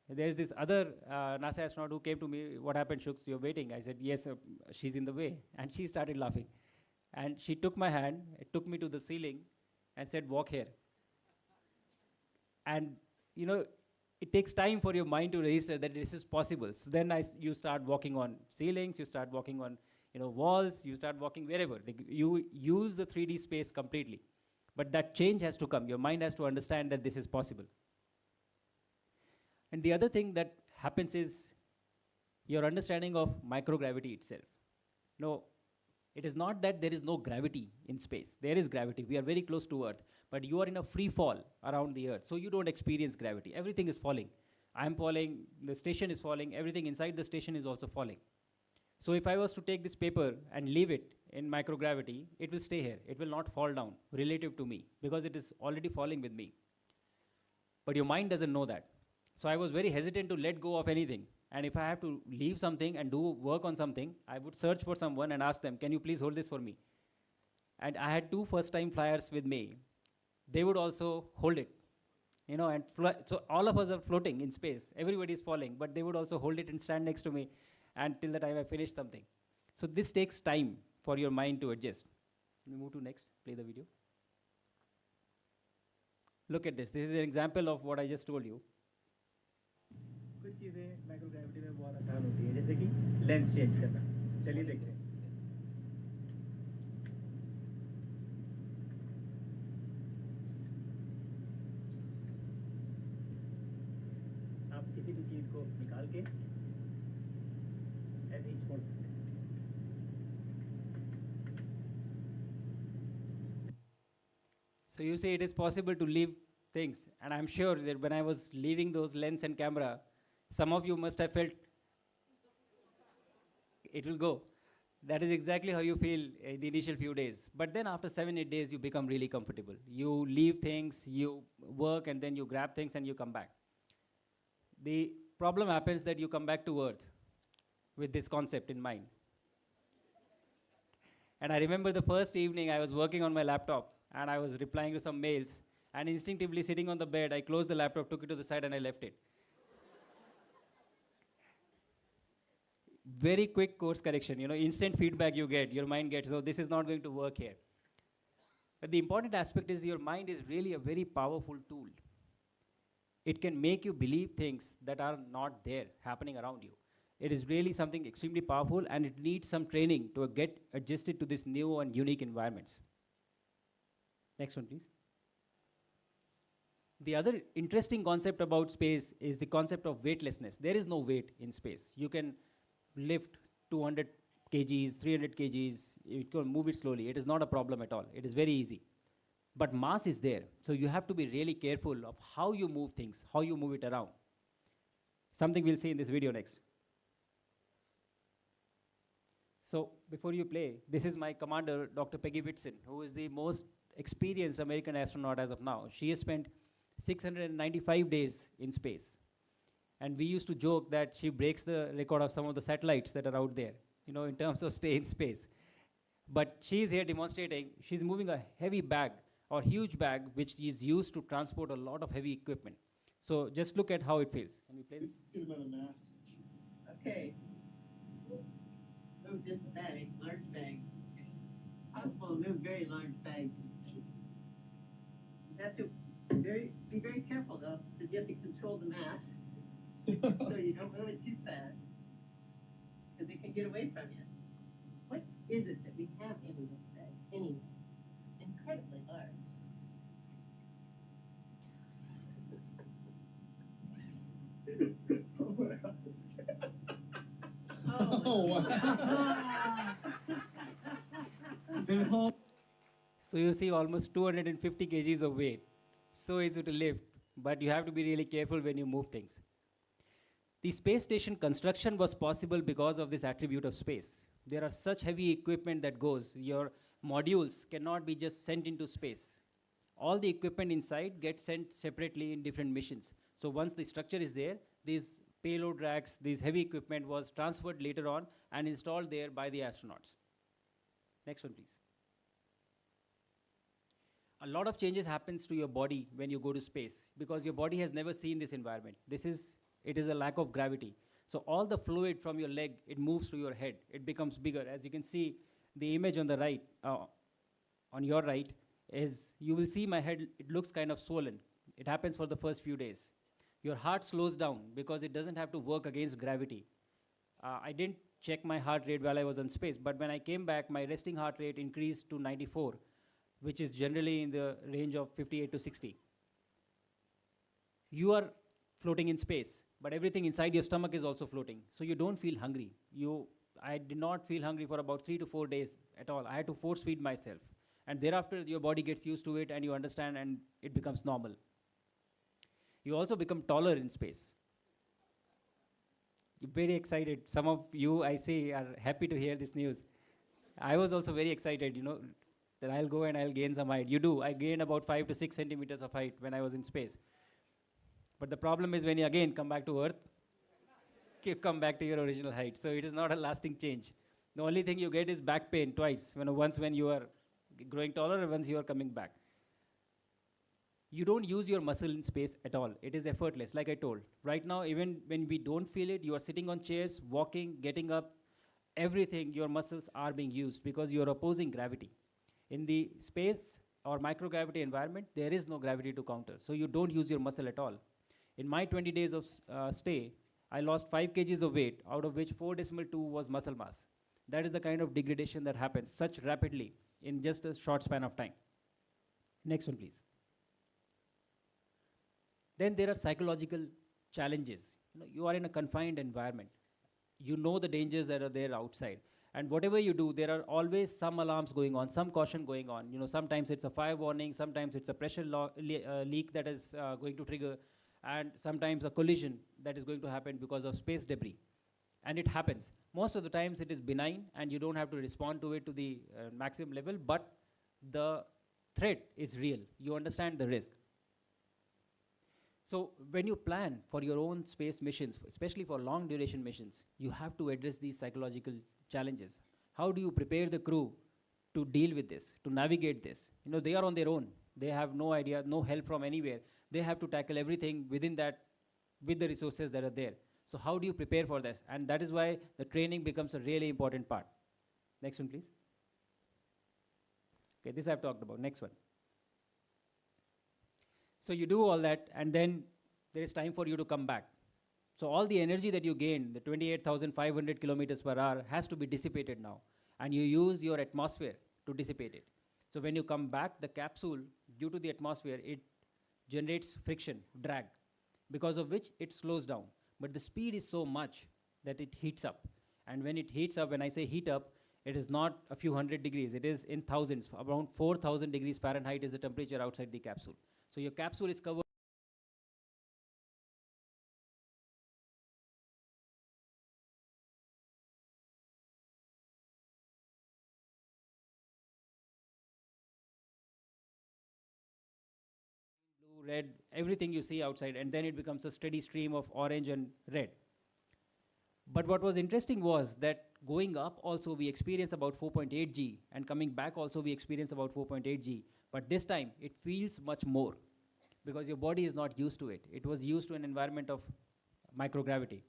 There's this other NASA astronaut who came to me, what happened, Shuks, you're waiting? I said, yes, she's in the way. And she started laughing. And she took my hand, took me to the ceiling and said, walk here. And, you know, it takes time for your mind to register that this is possible. So then you start walking on ceilings, you start walking on, you know, walls, you start walking wherever. Like, you use the 3D space completely. But that change has to come. Your mind has to understand that this is possible. And the other thing that happens is your understanding of microgravity itself. No, it is not that there is no gravity in space. There is gravity. We are very close to Earth. But you are in a free fall around the Earth. So you don't experience gravity. Everything is falling. I'm falling, the station is falling, everything inside the station is also falling. So if I was to take this paper and leave it in microgravity, it will stay here. It will not fall down relative to me because it is already falling with me. But your mind doesn't know that. So I was very hesitant to let go of anything. And if I have to leave something and do work on something, I would search for someone and ask them, can you please hold this for me? And I had 2 first-time flyers with me. They would also hold it, you know, and so all of us are floating in space. Everybody is falling, but they would also hold it and stand next to me until the time I finish something. So this takes time for your mind to adjust. Can we move to next? Play the video. Look at this. This is an example of what I just told you. कुछ चीज़ें microgravity में बहुत आसान होती है, जैसे कि lens change करना. चलिए देखते हैं. आप किसी भी चीज़ को निकाल के ऐसे ही छोड़ सकते हैं. So you say it is possible to leave things, and I'm sure that when I was leaving those lens and camera, some of you must have felt it will go. That is exactly how you feel in the initial few days. But then after 7-8 days, you become really comfortable. You leave things, you work, and then you grab things and you come back. The problem happens that you come back to Earth with this concept in mind. And I remember the first evening I was working on my laptop and I was replying to some mails, and instinctively sitting on the bed, I closed the laptop, took it to the side, and I left it. Very quick course correction, you know, instant feedback you get, your mind gets, oh, this is not going to work here. But the important aspect is your mind is really a very powerful tool. It can make you believe things that are not there, happening around you. It is really something extremely powerful, and it needs some training to get adjusted to these new and unique environments. Next one, please. The other interesting concept about space is the concept of weightlessness. There is no weight in space. You can lift 200 kgs, 300 kgs, you can move it slowly. It is not a problem at all. It is very easy. But mass is there. So you have to be really careful of how you move things, how you move it around. Something we'll see in this video next. So before you play, this is my commander, Dr. Peggy Whitson, who is the most experienced American astronaut as of now. She has spent 695 days in space. And we used to joke that she breaks the record of some of the satellites that are out there, you know, in terms of stay in space. But she is here demonstrating, she's moving a heavy bag or huge bag which is used to transport a lot of heavy equipment. So just look at how it feels. Can we play this? Get him out of mass. Okay. Move this bag, large bag. It's possible to move very large bags in space. You have to be very careful though, because you have to control the mass so you don't move it too fast, because it can get away from you. What is it that we have in this bag anyway? It's incredibly large. Oh, wow. The whole So you see almost 250 kgs of weight. So easy to lift, but you have to be really careful when you move things. The space station construction was possible because of this attribute of space. There are such heavy equipment that goes. Your modules cannot be just sent into space. All the equipment inside gets sent separately in different missions. So once the structure is there, these payload racks, these heavy equipment was transferred later on and installed there by the astronauts. Next one, please. A lot of changes happens to your body when you go to space because your body has never seen this environment. It is a lack of gravity. So all the fluid from your leg, it moves to your head. It becomes bigger. As you can see, the image on the right, on your right, is you will see my head, it looks kind of swollen. It happens for the first few days. Your heart slows down because it doesn't have to work against gravity. I didn't check my heart rate while I was on space, but when I came back, my resting heart rate increased to 94, which is generally in the range of 58 to 60. You are floating in space, but everything inside your stomach is also floating, so you don't feel hungry. I did not feel hungry for about 3 to 4 days at all. I had to force feed myself. And thereafter, your body gets used to it and you understand and it becomes normal. You also become taller in space. You're very excited. Some of you, I see, are happy to hear this news. I was also very excited, that I'll go and I'll gain some height. You do. I gained about 5 to 6 centimeters of height when I was in space. But the problem is when you again come back to Earth, you come back to your original height. So it is not a lasting change. The only thing you get is back pain twice. Once when you are growing taller and once you are coming back. You don't use your muscle in space at all. It is effortless, like I told. Right now, even when we don't feel it, you are sitting on chairs, walking, getting up, everything, your muscles are being used because you are opposing gravity. In the space or microgravity environment, there is no gravity to counter. So you don't use your muscle at all. In my 20 days of stay, I lost 5 kgs of weight, out of which 4.2 was muscle mass. That is the kind of degradation that happens such rapidly in just a short span of time. Next one, please. Then there are psychological challenges. You are in a confined environment. You know the dangers that are there outside. And whatever you do, there are always some alarms going on, some caution going on. Sometimes it's a fire warning, sometimes it's a pressure leak that is going to trigger, and sometimes a collision that is going to happen because of space debris. And it happens. Most of the times it is benign and you don't have to respond to it to the maximum level, but the threat is real. You understand the risk. So when you plan for your own space missions, especially for long duration missions, you have to address these psychological challenges. How do you prepare the crew to deal with this, to navigate this? They are on their own. They have no idea, no help from anywhere. They have to tackle everything within that with the resources that are there. So how do you prepare for this? And that is why the training becomes a really important part. Next one, please. Okay, this I've talked about. Next one. So you do all that, and then there is time for you to come back. So all the energy that you gain, the 28,500 kilometers per hour, has to be dissipated now. And you use your atmosphere to dissipate it. So when you come back, the capsule, due to the atmosphere, it generates friction, drag, because of which it slows down. But the speed is so much that it heats up. And when it heats up, when I say heat up, it is not a few hundred degrees. It is in thousands. Around 4,000 degrees Fahrenheit is the temperature outside the capsule. So your capsule is covered blue, red, everything you see outside, and then it becomes a steady stream of orange and red. But what was interesting was that going up also we experience about 4.8 G, and coming back also we experience about 4.8 G. But this time it feels much more because your body is not used to it. It was used to an environment of microgravity.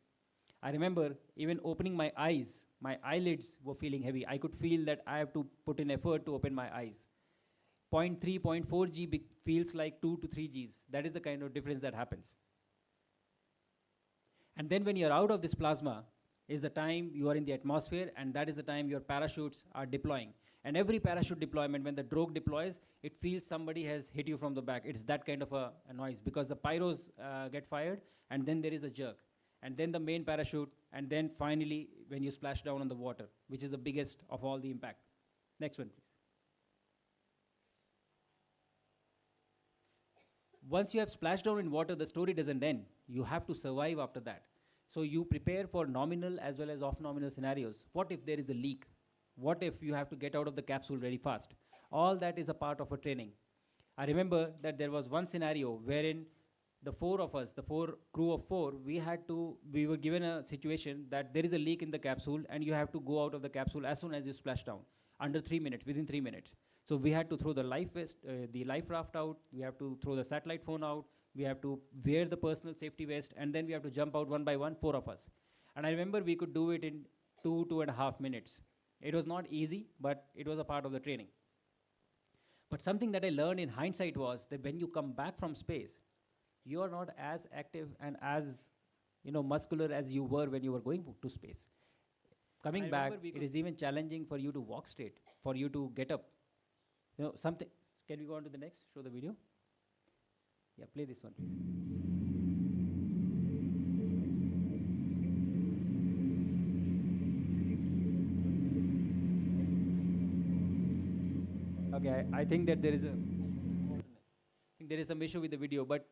I remember even opening my eyes, my eyelids were feeling heavy. I could feel that I have to put in effort to open my eyes. 0.3, 0.4 G feels like 2 to 3 Gs. That is the kind of difference that happens. And then when you're out of this plasma is the time you are in the atmosphere, and that is the time your parachutes are deploying. And every parachute deployment, when the drogue deploys, it feels somebody has hit you from the back. It's that kind of a noise because the pyros get fired, and then there is a jerk. And then the main parachute, and then finally when you splash down on the water, which is the biggest of all the impact. Next one, please. Once you have splashed down in water, the story doesn't end. You have to survive after that. So you prepare for nominal as well as off-nominal scenarios. What if there is a leak? What if you have to get out of the capsule very fast? All that is a part of a training. I remember that there was one scenario wherein the four of us, the crew of four, we were given a situation that there is a leak in the capsule and you have to go out of the capsule as soon as you splash down, under 3 minutes, within 3 minutes. So we had to throw the life raft out, we have to throw the satellite phone out, we have to wear the personal safety vest, and then we have to jump out one by one, 4 of us. And I remember we could do it in 2.5 minutes. It was not easy, but it was a part of the training. But something that I learned in hindsight was that when you come back from space, you are not as active and as muscular as you were when you were going to space. Coming back, it is even challenging for you to walk straight, for you to get up. Something. Can we go on to the next? Show the video. Yeah, play this one, please. Okay, I think that there is some issue with the video, but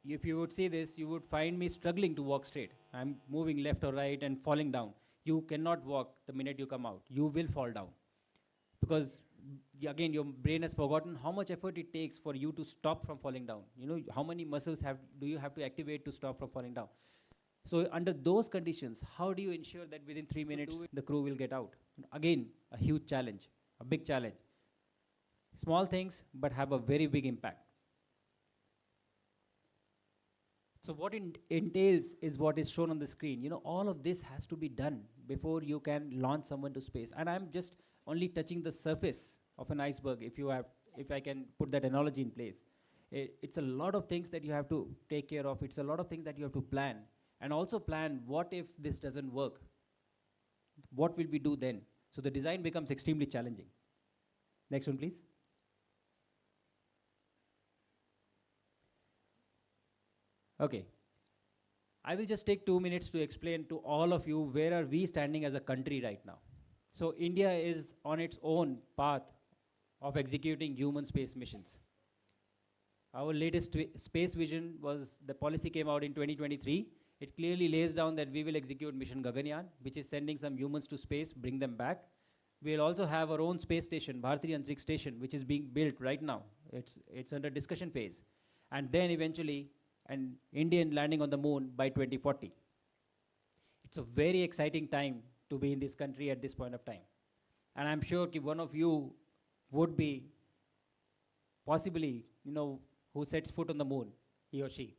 if you would see this, you would find me struggling to walk straight. I'm moving left or right and falling down. You cannot walk the minute you come out. You will fall down. Because, again, your brain has forgotten how much effort it takes for you to stop from falling down. How many muscles do you have to activate to stop from falling down? So under those conditions, how do you ensure that within 3 minutes the crew will get out? Again, a huge challenge, a big challenge. Small things, but have a very big impact. So what it entails is what is shown on the screen. All of this has to be done before you can launch someone to space. And I'm just only touching the surface of an iceberg, if I can put that analogy in place. It's a lot of things that you have to take care of. It's a lot of things that you have to plan. And also plan, what if this doesn't work? What will we do then? So the design becomes extremely challenging. Next one, please. Okay. I will just take 2 minutes to explain to all of you where are we standing as a country right now. So India is on its own path of executing human space missions. Our latest space vision the policy came out in 2023. It clearly lays down that we will execute mission Gaganya, which is sending some humans to space, bring them back. We'll also have our own space station, Bharatiya Antariksh Station, which is being built right now. It's under discussion phase. And then eventually, an Indian landing on the moon by 2040. It's a very exciting time to be in this country at this point of time. And I'm sure one of you would be possibly, who sets foot on the moon, he or she.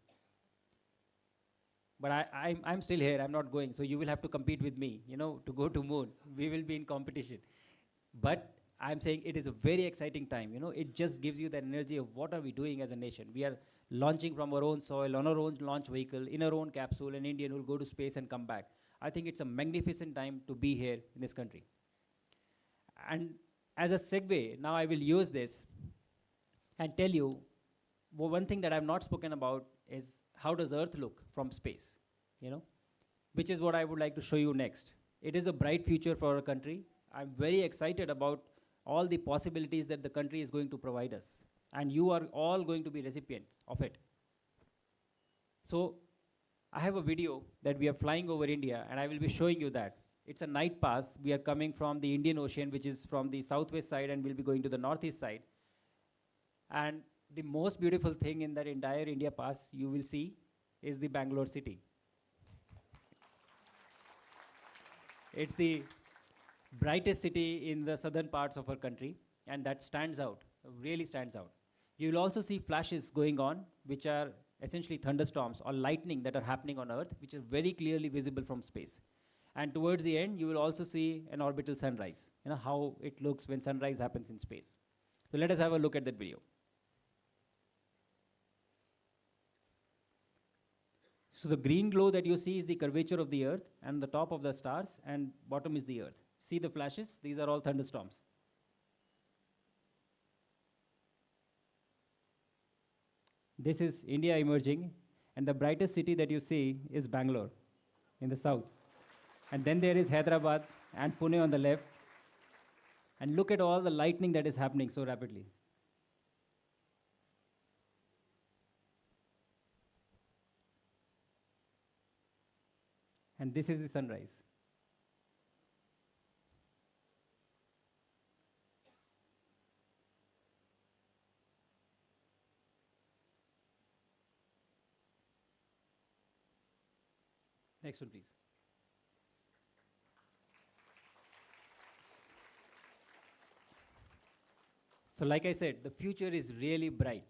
But I'm still here, I'm not going, so you will have to compete with me, to go to moon. We will be in competition. But I'm saying it is a very exciting time, it just gives you the energy of what are we doing as a nation. We are launching from our own soil, on our own launch vehicle, in our own capsule, an Indian will go to space and come back. I think it's a magnificent time to be here in this country. And as a segue, now I will use this and tell you, one thing that I've not spoken about is how does Earth look from space, which is what I would like to show you next. It is a bright future for our country. I'm very excited about all the possibilities that the country is going to provide us. And you are all going to be recipients of it. So I have a video that we are flying over India, and I will be showing you that. It's a night pass. We are coming from the Indian Ocean, which is from the southwest side, and we'll be going to the northeast side. And the most beautiful thing in that entire India pass you will see is the Bangalore city. It's the brightest city in the southern parts of our country, and that stands out, really stands out. You will also see flashes going on, which are essentially thunderstorms or lightning that are happening on Earth, which is very clearly visible from space. And towards the end, you will also see an orbital sunrise, how it looks when sunrise happens in space. So let us have a look at that video. So the green glow that you see is the curvature of the Earth, and the top of the stars, and bottom is the Earth. See the flashes? These are all thunderstorms. This is India emerging, and the brightest city that you see is Bangalore in the south. And then there is Hyderabad and Pune on the left. And look at all the lightning that is happening so rapidly. and this is the sunrise. Next one, please. So like I said, the future is really bright.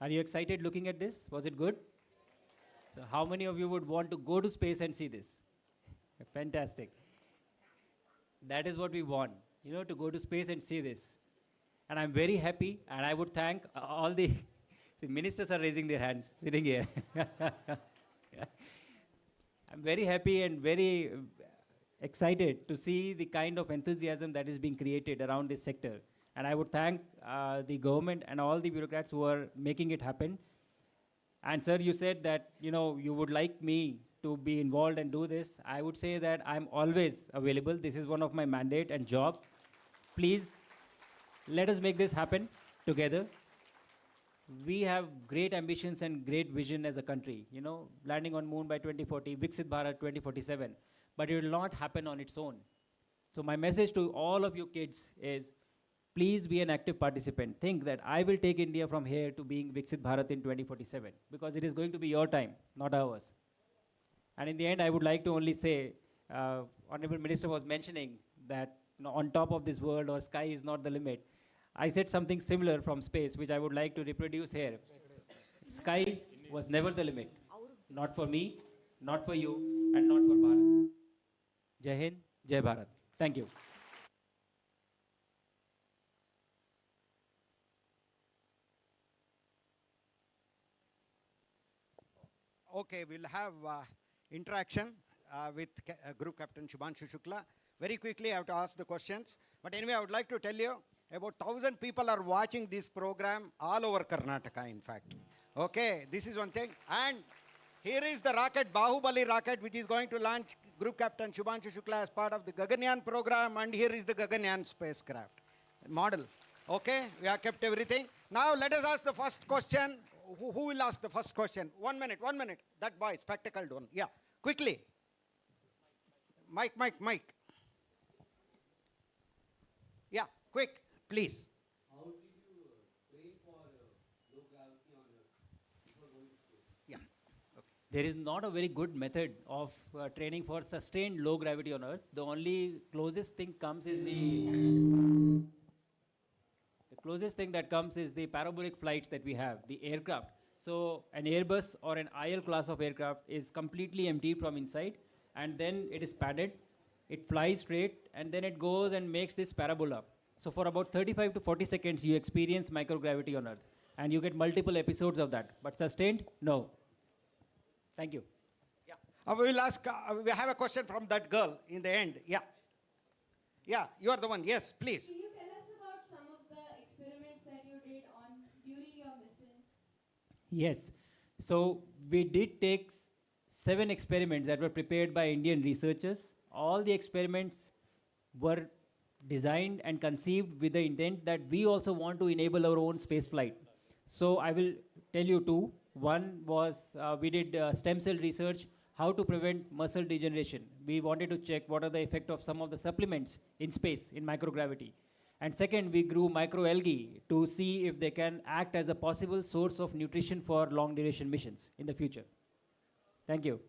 Are you excited looking at this? Was it good? So how many of you would want to go to space and see this? Fantastic. That is what we want, you know, to go to space and see this. And I'm very happy, and I would thank all the see, ministers are raising their hands, sitting here. I'm very happy and very excited to see the kind of enthusiasm that is being created around this sector. And I would thank the government and all the bureaucrats who are making it happen. And sir, you said that, you know, you would like me to be involved and do this. I would say that I'm always available. This is one of my mandate and job. Please, let us make this happen together. We have great ambitions and great vision as a country, you know, landing on moon by 2040, Viksit Bharat 2047, but it will not happen on its own. So my message to all of you kids is, please be an active participant. Think that I will take India from here to being Viksit Bharat in 2047, because it is going to be your time, not ours. And in the end, I would like to only say, Honorable Minister was mentioning that, you know, on top of this world or sky is not the limit. I said something similar from space, which I would like to reproduce here. Sky was never the limit. Not for me, not for you, and not for Bharat. Jai Hind, Jai Bharat. Thank you. Okay, we'll have interaction with Group Captain Shubhanshu Shukla. Very quickly, I have to ask the questions. But anyway, I would like to tell you, about 1,000 people are watching this program all over Karnataka, in fact. Okay, this is one thing. And here is the rocket, Bahubali rocket, which is going to launch Group Captain Shubhanshu Shukla as part of the Gaganayan program. And here is the Gaganayan spacecraft model. Okay, we have kept everything. Now, let us ask the first question. Who will ask the first question? 1 minute, 1 minute. That boy, spectacled one. Yeah, quickly. Mike. Yeah, quick, please. How did you train for low gravity on Earth before going to space? Yeah. Okay. There is not a very good method of training for sustained low gravity on Earth. The only closest thing comes is the closest thing that comes is the parabolic flights that we have, the aircraft. So an Airbus or an IL class of aircraft is completely empty from inside, and then it is padded. It flies straight, and then it goes and makes this parabola. So for about 35 to 40 seconds, you experience microgravity on Earth, and you get multiple episodes of that. But sustained, no. Thank you. Yeah. We will ask, we have a question from that girl in the end. Yeah. Yeah, you are the one. Yes, please. Can you tell us about some of the experiments that you did during your mission? Yes. So we did take 7 experiments that were prepared by Indian researchers. All the experiments were designed and conceived with the intent that we also want to enable our own space flight. So I will tell you 2. One was we did stem cell research, how to prevent muscle degeneration. We wanted to check what are the effect of some of the supplements in space, in microgravity. And second, we grew microalgae to see if they can act as a possible source of nutrition for long duration missions in the future. Thank you.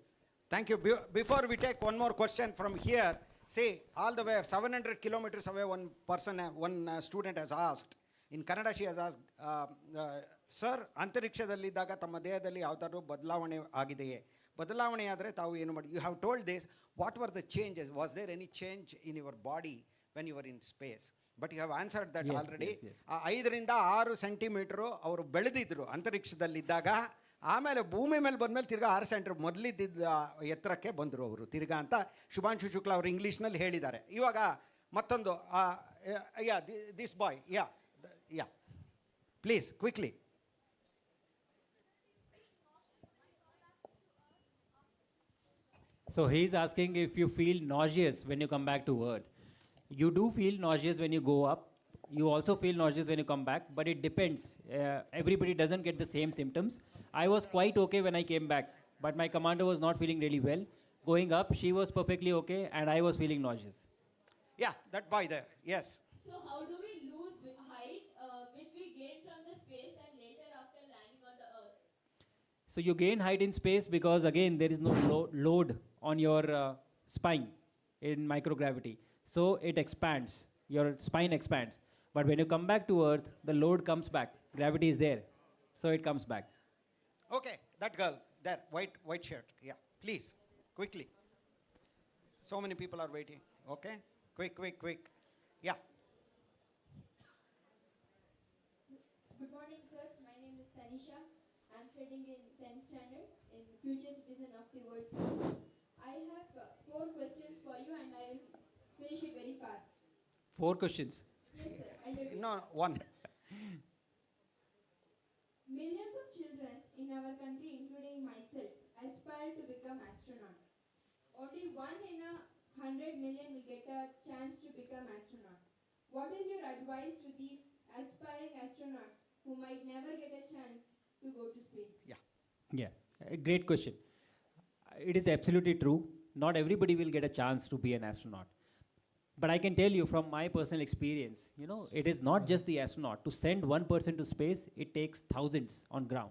Thank you. Before we take one more question from here, see, all the way 700 kilometers away, one student has asked, in Kannada she has asked, Sir, ಅಂತರಿಕ್ಷದಲ್ಲಿದ್ದಾಗ ತಮ್ಮ ದೇಹದಲ್ಲಿ ಯಾವ್ದಾದ್ರು ಬದಲಾವಣೆ ಆಗಿದೆಯೇ? ಬದಲಾವಣೆ ಆದರೆ ತಾವು ಏನು ಮಾಡಿ? You have told this. What were the changes? Was there any change in your body when you were in space? But you have answered that already. 5 ರಿಂದ 6 ಸೆಂಟಿಮೀಟರು ಅವರು ಬೆಳೆದಿದ್ರು ಅಂತರಿಕ್ಷದಲ್ಲಿದ್ದಾಗ. ಆಮೇಲೆ ಭೂಮಿ ಮೇಲೆ ಬಂದಮೇಲೆ ತಿರ್ಗಾ 6 ಸೆಂಟಿಮೀಟರ್ ಮೊದಲಿದ್ದ ಎತ್ತರಕ್ಕೆ ಬಂದರು ಅವರು ತಿರ್ಗಾ ಅಂತ ಶುಭಾಂಶು ಶುಕ್ಲಾ ಅವರು ಇಂಗ್ಲೀಷ್ನಲ್ಲಿ ಹೇಳಿದ್ದಾರೆ. ಇವಾಗ ಮತ್ತೊಂದು this boy yeah please quickly. So he's asking if you feel nauseous when you come back to Earth. You do feel nauseous when you go up. You also feel nauseous when you come back, but it depends. Everybody doesn't get the same symptoms. I was quite okay when I came back, but my commander was not feeling really well. Going up, she was perfectly okay, and I was feeling nauseous. Yeah, that boy there. Yes. So how do we lose height, which we gain from the space and later after landing on the Earth? So you gain height in space because again there is no load on your spine in microgravity. So it expands, your spine expands. But when you come back to Earth, the load comes back. Gravity is there, so it comes back. Okay, that girl there, white shirt. Yeah, please, quickly. So many people are waiting. Okay, quick. Yeah. Good morning, sir. My name is Tanisha. I'm studying in 10th standard in Future Citizen of the World School. I have 4 questions for you and I will finish it very fast. 4 questions. Yes, sir. And No, one. millions of children in our country, including myself, aspire to become astronaut. Only 1 in 100 million will get a chance to become astronaut. What is your advice to these aspiring astronauts who might never get a chance to go to space? Yeah, a great question. It is absolutely true. Not everybody will get a chance to be an astronaut. But I can tell you from my personal experience, it is not just the astronaut. To send one person to space, it takes thousands on ground.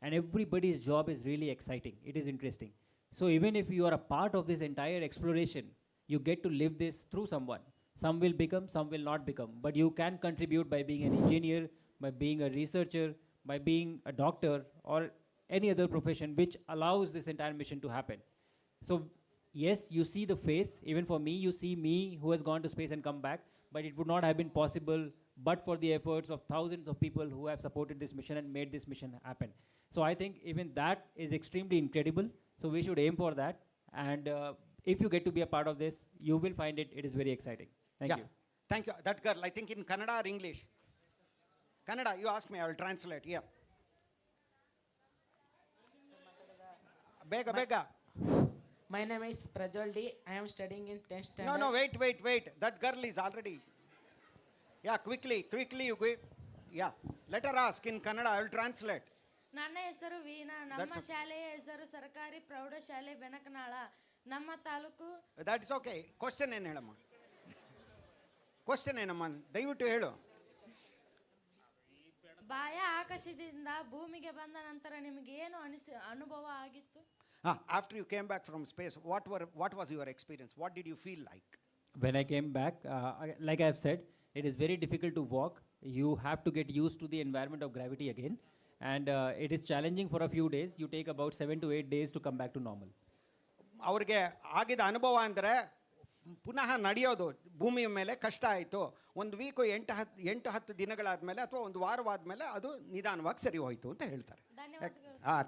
And everybody's job is really exciting. It is interesting. So even if you are a part of this entire exploration, you get to live this through someone. Some will become, some will not become. But you can contribute by being an engineer, by being a researcher, by being a doctor, or any other profession which allows this entire mission to happen. So yes, you see the face. Even for me, you see me who has gone to space and come back. But it would not have been possible but for the efforts of thousands of people who have supported this mission and made this mission happen. So I think even that is extremely incredible. So we should aim for that. And if you get to be a part of this, you will find it is very exciting. Thank you. Thank you. That girl, I think in Kannada or English? Kannada, you ask me, I will translate. Yeah. Bega. My name is Prajwal D. I am studying in 10th standard. No, wait. That girl is already. Yeah, quickly, you go. Yeah. Let her ask in Kannada, I will translate. ನನ್ನ ಹೆಸರು ವೀಣಾ ನಮ್ಮ ಶಾಲೆಯ ಹೆಸರು ಸರ್ಕಾರಿ ಪ್ರೌಢಶಾಲೆ ಬೆನಕನಾಳ ನಮ್ಮ taluk That is okay. Question ಏನು ಹೇಳಮ್ಮ? Question ಏನಮ್ಮ? ದಯವಿಟ್ಟು ಹೇಳು. ಬಾಯ ಆಕಾಶದಿಂದ ಭೂಮಿಗೆ ಬಂದ ನಂತರ ನಿಮಗೆ ಏನು ಅನುಭವ ಆಗಿತ್ತು? After you came back from space, what was your experience? What did you feel like? When I came back, like I have said, it is very difficult to walk. You have to get used to the environment of gravity again. And it is challenging for a few days. You take about 7 to 8 days to come back to normal. ಅವ್ರಿಗೆ ಆಗಿದ ಅನುಭವ ಅಂದರೆ ಪುನಃ ನಡೆಯೋದು ಭೂಮಿಯ ಮೇಲೆ ಕಷ್ಟ ಆಯಿತು. ಒಂದು ವೀಕು 8-10 ದಿನಗಳಾದಮೇಲೆ ಅಥವಾ ಒಂದು ವಾರವಾದಮೇಲೆ ಅದು ನಿಧಾನವಾಗಿ ಸರಿ ಹೋಯಿತು ಅಂತ ಹೇಳ್ತಾರೆ.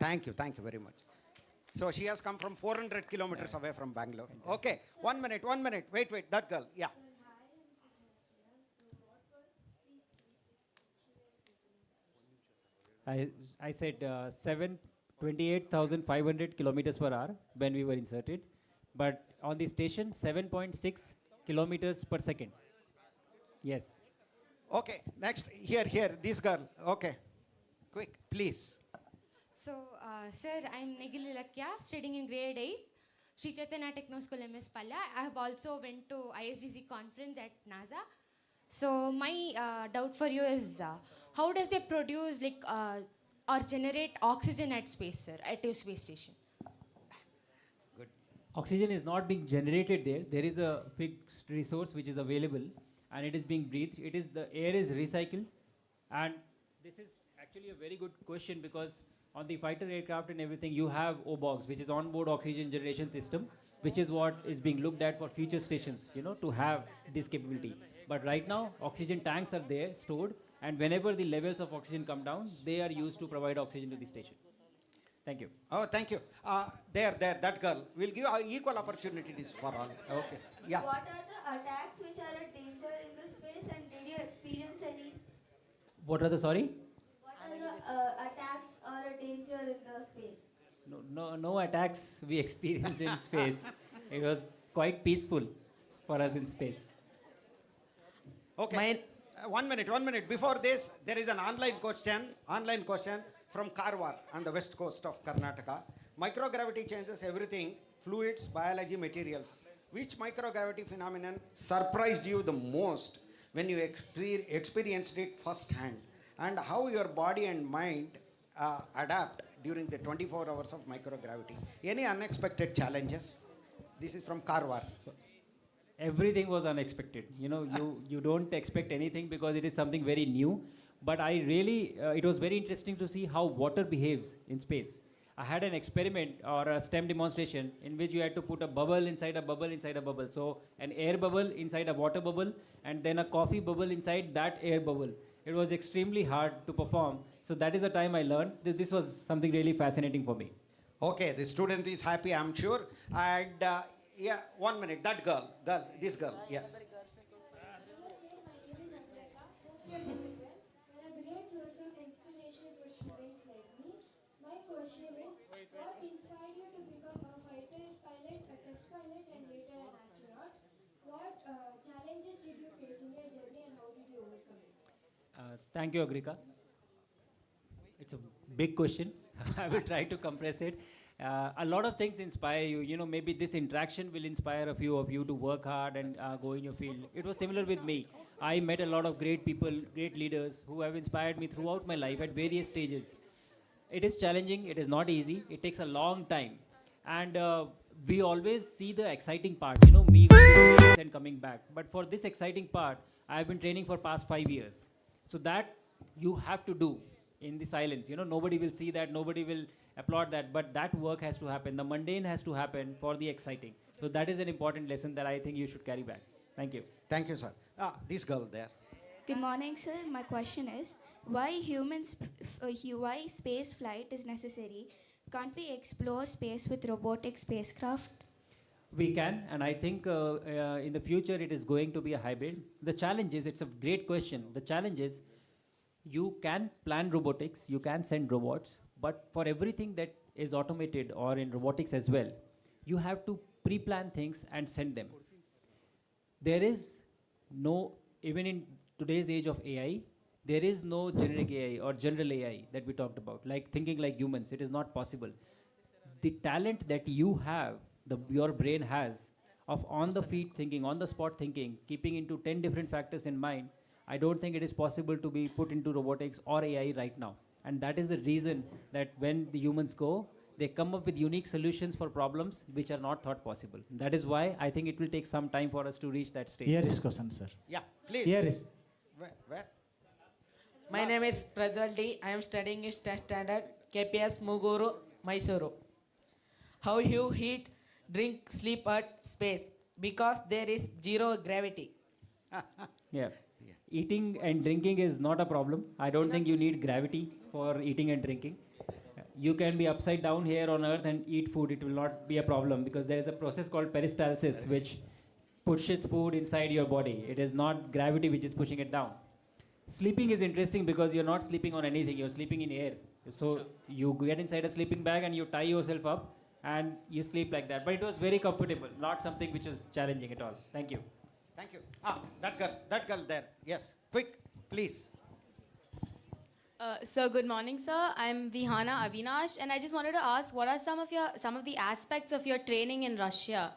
Thank you very much. So she has come from 400 kilometers away from Bangalore. Okay, one minute. Wait, that girl. Yeah. I said 28,500 kilometers per hour when we were inserted. But on the station, 7.6 kilometers per second. Yes. Okay, next. Here, this girl. Okay. Quick, please. So, sir, I'm Nigil Lakya, studying in grade 8, Sri Chaitanya Techno School MS Palla. I have also went to ISDC conference at NASA. So, my doubt for you is, how does they produce or generate oxygen at space, sir, at your space station? Good. Oxygen is not being generated there. There is a fixed resource which is available and it is being breathed. The air is recycled. And this is actually a very good question because on the fighter aircraft and everything, you have OBOX, which is onboard oxygen generation system, which is what is being looked at for future stations, to have this capability. But right now, oxygen tanks are there, stored, and whenever the levels of oxygen come down, they are used to provide oxygen to the station. Thank you. Oh, thank you. There, that girl. We'll give equal opportunities for all. Okay. Yeah. What are the attacks which are a danger in the space and did you experience any? What are the, sorry? What are the attacks or a danger in the space? No attacks we experienced in space. It was quite peaceful for us in space. Okay. One minute. Before this, there is an online question from Karwar on the west coast of Karnataka. Microgravity changes everything. fluids, biology, materials. Which microgravity phenomenon surprised you the most when you experienced it firsthand? And how your body and mind adapt during the 24 hours of microgravity? Any unexpected challenges? This is from Karwar. Everything was unexpected. You know, you don't expect anything because it is something very new. But I really, it was very interesting to see how water behaves in space. I had an experiment or a STEM demonstration in which you had to put a bubble inside a bubble inside a bubble. So an air bubble inside a water bubble and then a coffee bubble inside that air bubble. It was extremely hard to perform. So that is the time I learned. This was something really fascinating for me. Okay, the student is happy, I'm sure. And yeah, 1 minute. That girl, this girl, yes. Question is, what inspired you to become a fighter pilot, a test pilot, and later an astronaut? What challenges did you face in your journey and how did you overcome it? Thank you, Agrika. It's a big question. I will try to compress it. A lot of things inspire you. You know, maybe this interaction will inspire a few of you to work hard and go in your field. It was similar with me. I met a lot of great people, great leaders who have inspired me throughout my life at various stages. It is challenging, it is not easy, it takes a long time. And we always see the exciting part, you know, me going to space and coming back. But for this exciting part, I have been training for past 5 years. So that you have to do in the silence. You know, nobody will see that, nobody will applaud that, but that work has to happen. The mundane has to happen for the exciting. So that is an important lesson that I think you should carry back. Thank you. Thank you, sir. This girl there. Good morning, sir. My question is, why space flight is necessary? Can't we explore space with robotic spacecraft? We can, and I think in the future it is going to be a hybrid. The challenge is, it's a great question. The challenge is, you can plan robotics, you can send robots, but for everything that is automated or in robotics as well, you have to pre-plan things and send them. There is no, even in today's age of AI, there is no generic AI or general AI that we talked about, like thinking like humans. It is not possible. The talent that you have, your brain has, of on-the-feet thinking, on-the-spot thinking, keeping into 10 different factors in mind, I don't think it is possible to be put into robotics or AI right now. And that is the reason that when the humans go, they come up with unique solutions for problems which are not thought possible. That is why I think it will take some time for us to reach that stage. Here is question, sir. Yeah, please. Here is. Where? My name is Prajwal D. I am studying in standard KPS Muguru, Mysuru. How you eat, drink, sleep at space? Because there is zero gravity. Yeah. Eating and drinking is not a problem. I don't think you need gravity for eating and drinking. You can be upside down here on earth and eat food. It will not be a problem because there is a process called peristalsis which pushes food inside your body. It is not gravity which is pushing it down. Sleeping is interesting because you're not sleeping on anything. You're sleeping in air. So you get inside a sleeping bag and you tie yourself up and you sleep like that. But it was very comfortable, not something which was challenging at all. Thank you. Thank you. That girl there. Yes, quick, please. So good morning, sir. I'm Vihana Avinash, and I just wanted to ask, what are some of the aspects of your training in Russia?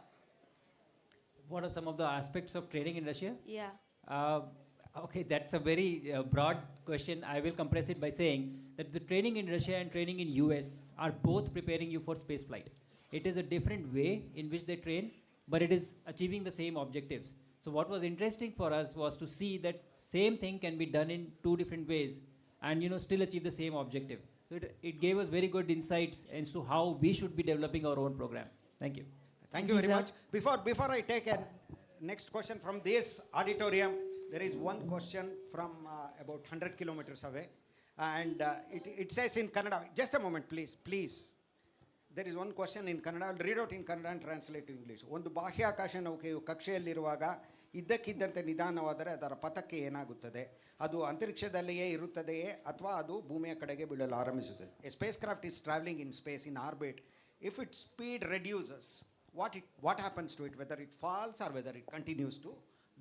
What are some of the aspects of training in Russia? Yeah. Okay, that's a very broad question. I will compress it by saying that the training in Russia and training in US are both preparing you for space flight. It is a different way in which they train, but it is achieving the same objectives. So what was interesting for us was to see that same thing can be done in two different ways and still achieve the same objective. So it gave us very good insights as to how we should be developing our own program. Thank you. Thank you very much. Before I take a next question from this auditorium, there is one question from about 100 kilometers away. And it says in Kannada, just a moment please. There is one question in Kannada, I'll read out in Kannada and translate to English. ಒಂದು ಬಾಹ್ಯಾಕಾಶ ನೌಕೆಯು ಕಕ್ಷೆಯಲ್ಲಿರುವಾಗ ಇದ್ದಕ್ಕಿದ್ದಂತೆ ನಿಧಾನವಾದರೆ ಅದರ ಪಥಕ್ಕೆ ಏನಾಗುತ್ತದೆ? ಅದು ಅಂತರಿಕ್ಷದಲ್ಲಿಯೇ ಇರುತ್ತದೆಯೇ ಅಥವಾ ಅದು ಭೂಮಿಯ ಕಡೆಗೆ ಬೀಳಲು ಆರಂಭಿಸುತ್ತದೆ? A spacecraft is traveling in space in orbit. If its speed reduces, what happens to it? Whether it falls or whether it continues to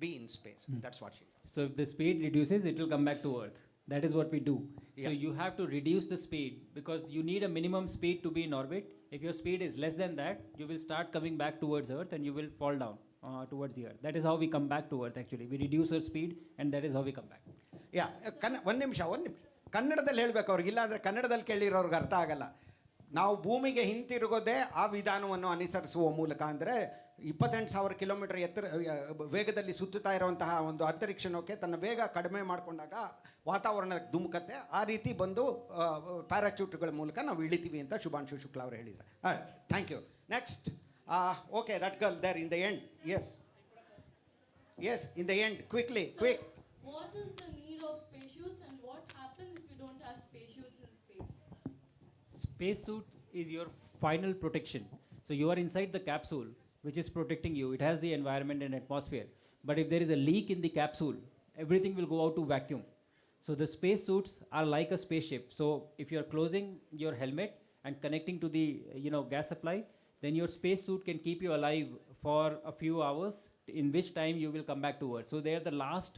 be in space. That's what she says. So if the speed reduces, it will come back to Earth. That is what we do. Yeah. So you have to reduce the speed because you need a minimum speed to be in orbit. If your speed is less than that, you will start coming back towards Earth and you will fall down towards the Earth. That is how we come back to Earth actually. We reduce our speed and that is how we come back. ಯಾ ಒಂದು ನಿಮಿಷ ಕನ್ನಡದಲ್ಲಿ ಹೇಳಬೇಕು ಅವ್ರಿಗೆ, ಇಲ್ಲಾಂದರೆ ಕನ್ನಡದಲ್ಲಿ ಕೇಳಿರೋರ್ಗೆ ಅರ್ಥ ಆಗಲ್ಲ. ನಾವು ಭೂಮಿಗೆ ಹಿಂತಿರುಗೋದೇ ಆ ವಿಧಾನವನ್ನು ಅನುಸರಿಸುವ ಮೂಲಕ. ಅಂದರೆ 28,000 ಕಿಲೋಮೀಟರ್ ವೇಗದಲ್ಲಿ ಸುತ್ತುತ್ತಾ ಇರುವಂತಹ ಒಂದು ಅಂತರಿಕ್ಷ ನೌಕೆ ತನ್ನ ವೇಗ ಕಡಿಮೆ ಮಾಡಿಕೊಂಡಾಗ ವಾತಾವರಣಕ್ಕೆ ಧುಮುಕತ್ತೆ. ಆ ರೀತಿ ಬಂದು ಪ್ಯಾರಾಚೂಟ್ಗಳ ಮೂಲಕ ನಾವು ಇಳಿತೀವಿ ಅಂತ ಶುಭಾಂಶು ಶುಕ್ಲಾ ಅವರು ಹೇಳಿದ್ದಾರೆ. Thank you. Next, okay, that girl there in the end. Yes, in the end, quickly, quick. What is the need of spacesuits and what happens if you don't have spacesuits in space? Spacesuits is your final protection. So you are inside the capsule, which is protecting you. It has the environment and atmosphere. But if there is a leak in the capsule, everything will go out to vacuum. So the spacesuits are like a spaceship. So if you are closing your helmet and connecting to the gas supply, then your spacesuit can keep you alive for a few hours, in which time you will come back to Earth. So they are the last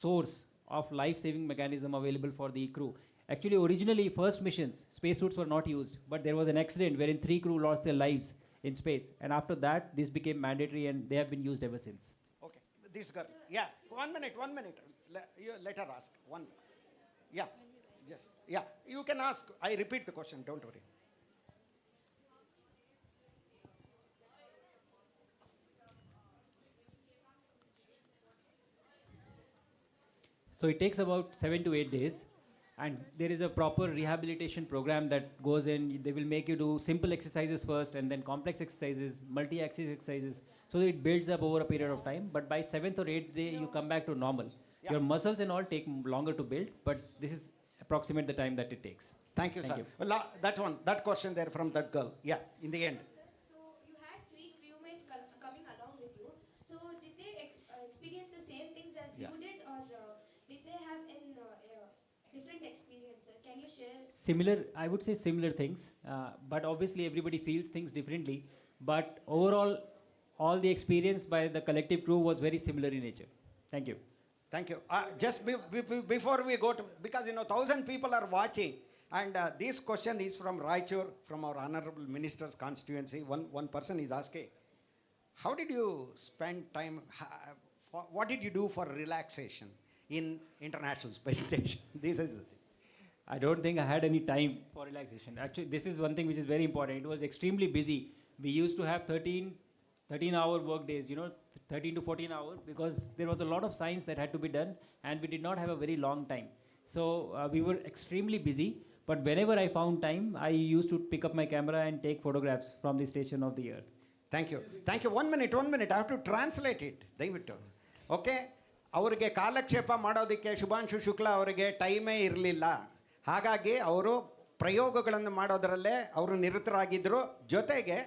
source of life-saving mechanism available for the crew. Actually, originally, first missions, spacesuits were not used, but there was an accident wherein 3 crew lost their lives in space. And after that, this became mandatory and they have been used ever since. Okay, this girl. Yeah, one minute. Let her ask. One. Yeah, yes. Yeah, you can ask. I repeat the question, don't worry. So it takes about 7 to 8 days, and there is a proper rehabilitation program that goes in. They will make you do simple exercises first and then complex exercises, multi-axis exercises. So it builds up over a period of time, but by 7th or 8th day, you come back to normal. Yeah. Your muscles and all take longer to build, but this is approximate the time that it takes. Thank you, sir. Well, that question there from that girl. Yeah, in the end. So you had 3 crewmates coming along with you. So did they experience the same things as you did, or did they have different experiences? Can you share? Similar, I would say similar things, but obviously everybody feels things differently. But overall, all the experience by the collective crew was very similar in nature. Thank you. Thank you. Just before we go to, because 1,000 people are watching, and this question is from Raichur, from our honorable minister's constituency. One person is asking, how did you spend time? What did you do for relaxation in International Space Station? This is the thing. I don't think I had any time for relaxation. Actually, this is one thing which is very important. It was extremely busy. We used to have 13-hour work days, 13 to 14 hours, because there was a lot of science that had to be done, and we did not have a very long time. So we were extremely busy, but whenever I found time, I used to pick up my camera and take photographs from the station of the Earth. Thank you. Thank you. 1 minute. I have to translate it. ದಯವಿಟ್ಟು. Okay, ಅವರಿಗೆ ಕಾಲಕ್ಷೇಪ ಮಾಡೋದಕ್ಕೆ ಶುಭಾಂಶು ಶುಕ್ಲಾ ಅವರಿಗೆ ಟೈಮೇ ಇರಲಿಲ್ಲ. ಹಾಗಾಗಿ ಅವರು ಪ್ರಯೋಗಗಳನ್ನು ಮಾಡೋದರಲ್ಲೇ ಅವರು ನಿರತರಾಗಿದ್ದರು. ಜೊತೆಗೆ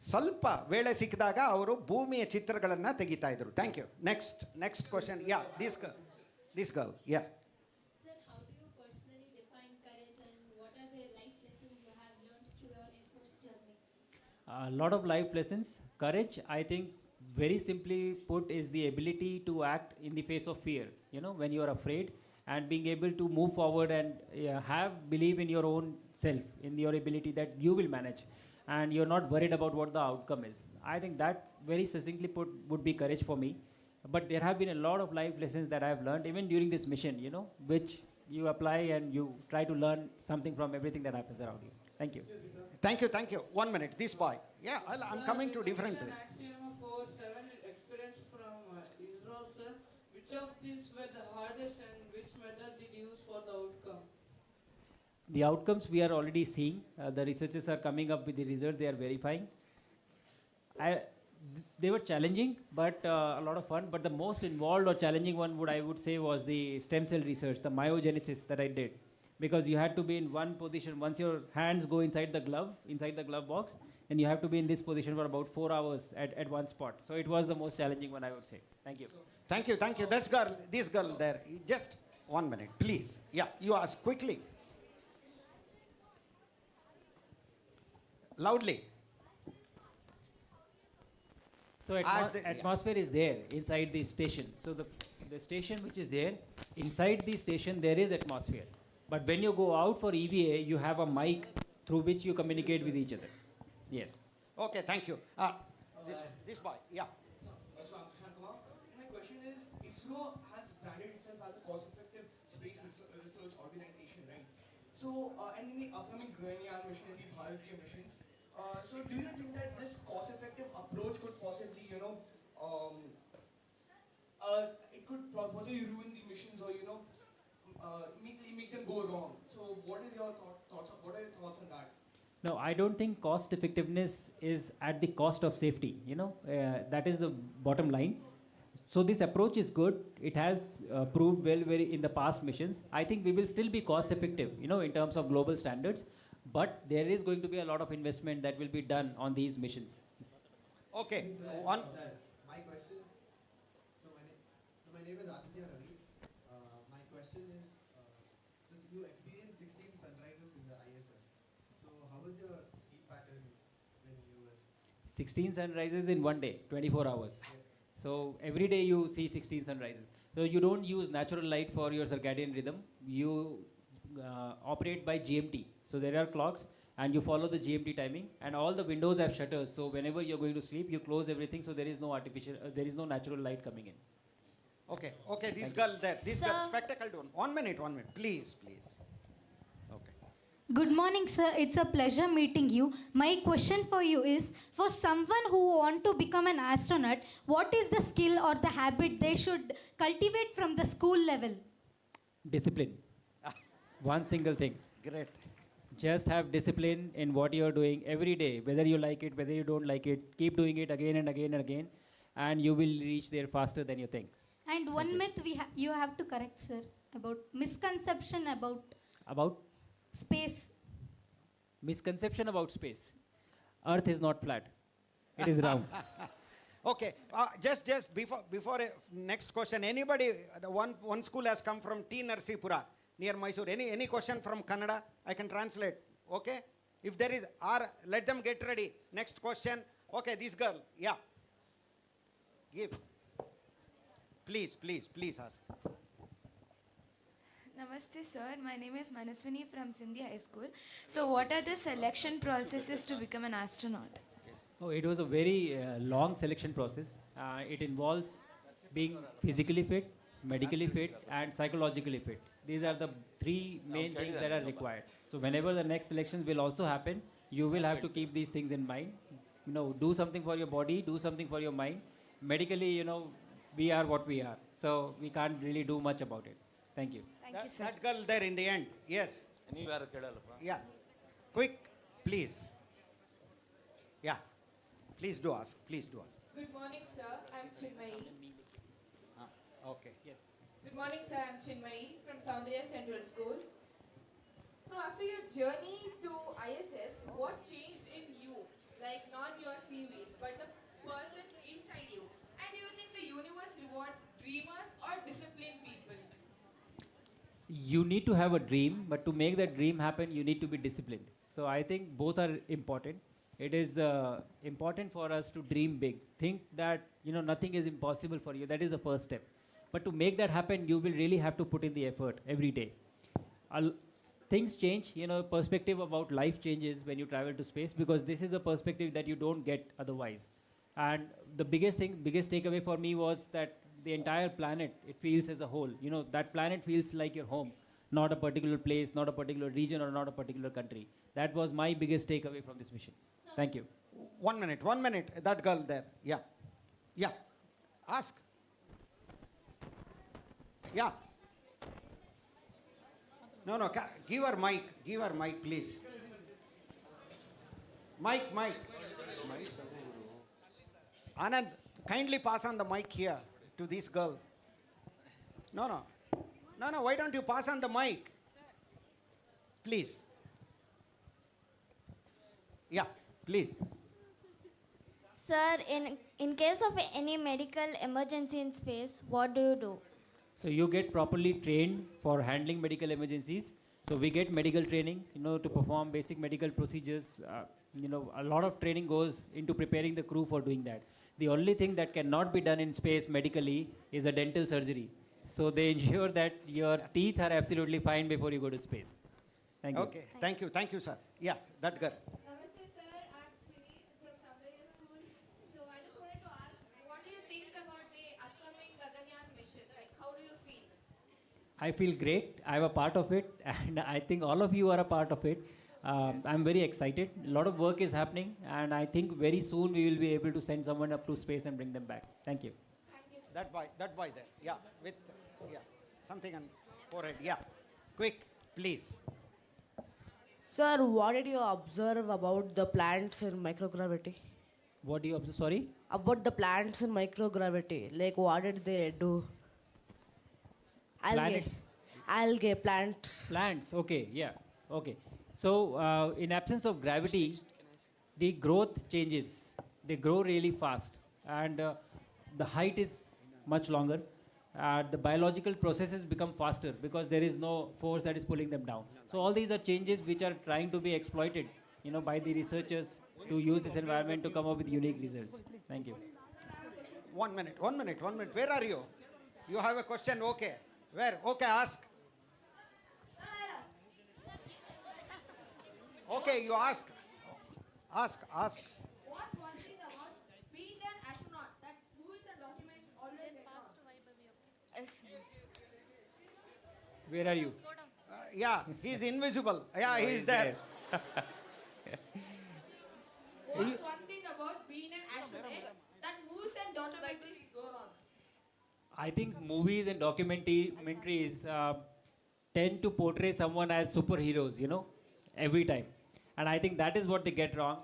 ಸ್ವಲ್ಪ ವೇಳೆ ಸಿಕ್ಕಿದಾಗ ಅವರು ಭೂಮಿಯ ಚಿತ್ರಗಳನ್ನು ತೆಗಿತಾ ಇದ್ರು. Thank you. Next question. Yeah, this girl. Yeah. Sir, how do you personally define courage and what are the life lessons you have learned through your Air Force journey? A lot of life lessons. Courage, I think, very simply put, is the ability to act in the face of fear. When you are afraid, and being able to move forward and believe in your own self, in your ability that you will manage, and you're not worried about what the outcome is. I think that very succinctly put would be courage for me. But there have been a lot of life lessons that I have learned even during this mission, which you apply and you try to learn something from everything that happens around you. Thank you. Thank you. 1 minute. This boy. Yeah, I'm coming to different things. Axiom 4-7 experience from Israel, sir. Which of these were the hardest and which method did you use for the outcome? The outcomes we are already seeing. The researchers are coming up with the results they are verifying. They were challenging, but a lot of fun. But the most involved or challenging one, I would say, was the stem cell research, the myogenesis that I did. Because you had to be in one position. Once your hands go inside the glove box, and you have to be in this position for about 4 hours at one spot. So it was the most challenging one, I would say. Thank you. Thank you. This girl there. Just 1 minute, please. Yeah, you ask quickly. Loudly. So atmosphere is there inside the station. So the station which is there, inside the station there is atmosphere. But when you go out for EVA, you have a mic through which you communicate with each other. Yes. Okay, thank you. This boy, yeah. So I'm Tushar Kumar. My question is, ISRO has branded itself as a cost-effective space research organization, right? So, and in the upcoming Gaganyaan mission and the Bharatiya missions, so do you think that this cost-effective approach could possibly, it could probably ruin the missions or, make them go wrong? So, what is your thoughts? What are your thoughts on that? No, I don't think cost effectiveness is at the cost of safety. That is the bottom line. So this approach is good. It has proved well very in the past missions. I think we will still be cost effective, in terms of global standards. But there is going to be a lot of investment that will be done on these missions. Okay, Sir, my question. My name is Aditya Ravi. My question is, you experienced 16 sunrises in the ISS. So how was your sleep pattern when you were? 16 sunrises in one day, 24 hours. Yes. So every day you see 16 sunrises. So you don't use natural light for your circadian rhythm. You operate by GMT. So there are clocks and you follow the GMT timing, and all the windows have shutters. So whenever you're going to sleep, you close everything, so there is no there is no natural light coming in. Okay, this girl there, this girl, spectacled one. 1 minute, please. Okay. Good morning, sir. It's a pleasure meeting you. My question for you is, for someone who want to become an astronaut, what is the skill or the habit they should cultivate from the school level? Discipline. One single thing. Great. Just have discipline in what you're doing every day, whether you like it, whether you don't like it. Keep doing it again and again and again, and you will reach there faster than you think. And one myth you have to correct, sir, about misconception about space. Misconception about space. Earth is not flat. It is round. Okay, just before next question, anybody, one school has come from T. Narsipura near Mysore. Any question from Kannada? I can translate. Okay, if there is, let them get ready. Next question. Okay, this girl, yeah. Give. Please ask. Namaste, sir. My name is Manaswini from Sindhi High School. So what are the selection processes to become an astronaut? Oh, it was a very long selection process. It involves being physically fit, medically fit, and psychologically fit. These are the three main things that are required. So whenever the next selections will also happen, you will have to keep these things in mind. Do something for your body, do something for your mind. Medically, we are what we are. So we can't really do much about it. Thank you. Thank you, sir. That girl there in the end, yes. Yeah. Quick, please. Yeah. Please do ask. Good morning, sir. I'm Chinmayi. Okay. Yes. Good morning, sir. I'm Chinmayi from Soundarya Central School. So after your journey to ISS, what changed in you? Like not your CVs, but the person inside you. And do you think the universe rewards dreamers or disciplined people? You need to have a dream, but to make that dream happen, you need to be disciplined. So I think both are important. It is important for us to dream big. Think that nothing is impossible for you. That is the first step. But to make that happen, you will really have to put in the effort every day. Things change. Perspective about life changes when you travel to space, because this is a perspective that you don't get otherwise. And the biggest takeaway for me was that the entire planet, it feels as a whole. That planet feels like your home, not a particular place, not a particular region, or not a particular country. That was my biggest takeaway from this mission. Thank you. 1 minute. That girl there. Yeah. Ask. Yeah. No. Give her mic, please. Mic. Anand, kindly pass on the mic here to this girl. No. Why don't you pass on the mic? Please. Yeah, please. Sir, in case of any medical emergency in space, what do you do? So you get properly trained for handling medical emergencies. So we get medical training, to perform basic medical procedures. A lot of training goes into preparing the crew for doing that. The only thing that cannot be done in space medically is a dental surgery. So they ensure that your teeth are absolutely fine before you go to space. Thank you. Okay, thank you, sir. Yeah, that girl. Namaste, sir. I'm Siri from Saudariya School. So I just wanted to ask, what do you think about the upcoming Gaganya mission? Like, how do you feel? I feel great. I'm a part of it, and I think all of you are a part of it. I'm very excited. A lot of work is happening, and I think very soon we will be able to send someone up to space and bring them back. Thank you. That boy there. Yeah, with something on forehead. Yeah, quick, please. Sir, what did you observe about the plants in microgravity? What do you observe? Sorry? About the plants in microgravity. Like, what did they do? Planets. Algae, plants. Plants, okay, yeah, okay. So, in absence of gravity, the growth changes. They grow really fast, and the height is much longer. The biological processes become faster because there is no force that is pulling them down. So all these are changes which are trying to be exploited, by the researchers to use this environment to come up with unique results. Thank you. 1 minute. Where are you? You have a question? Okay. Where? Okay, ask. Okay, you ask. Ask. What's one thing about being an astronaut that movies and documents always get wrong? Where are you? Yeah, he's invisible. Yeah, he's there. What's one thing about being an astronaut that movies and documentaries go wrong? I think movies and documentaries tend to portray someone as superheroes, every time. And I think that is what they get wrong.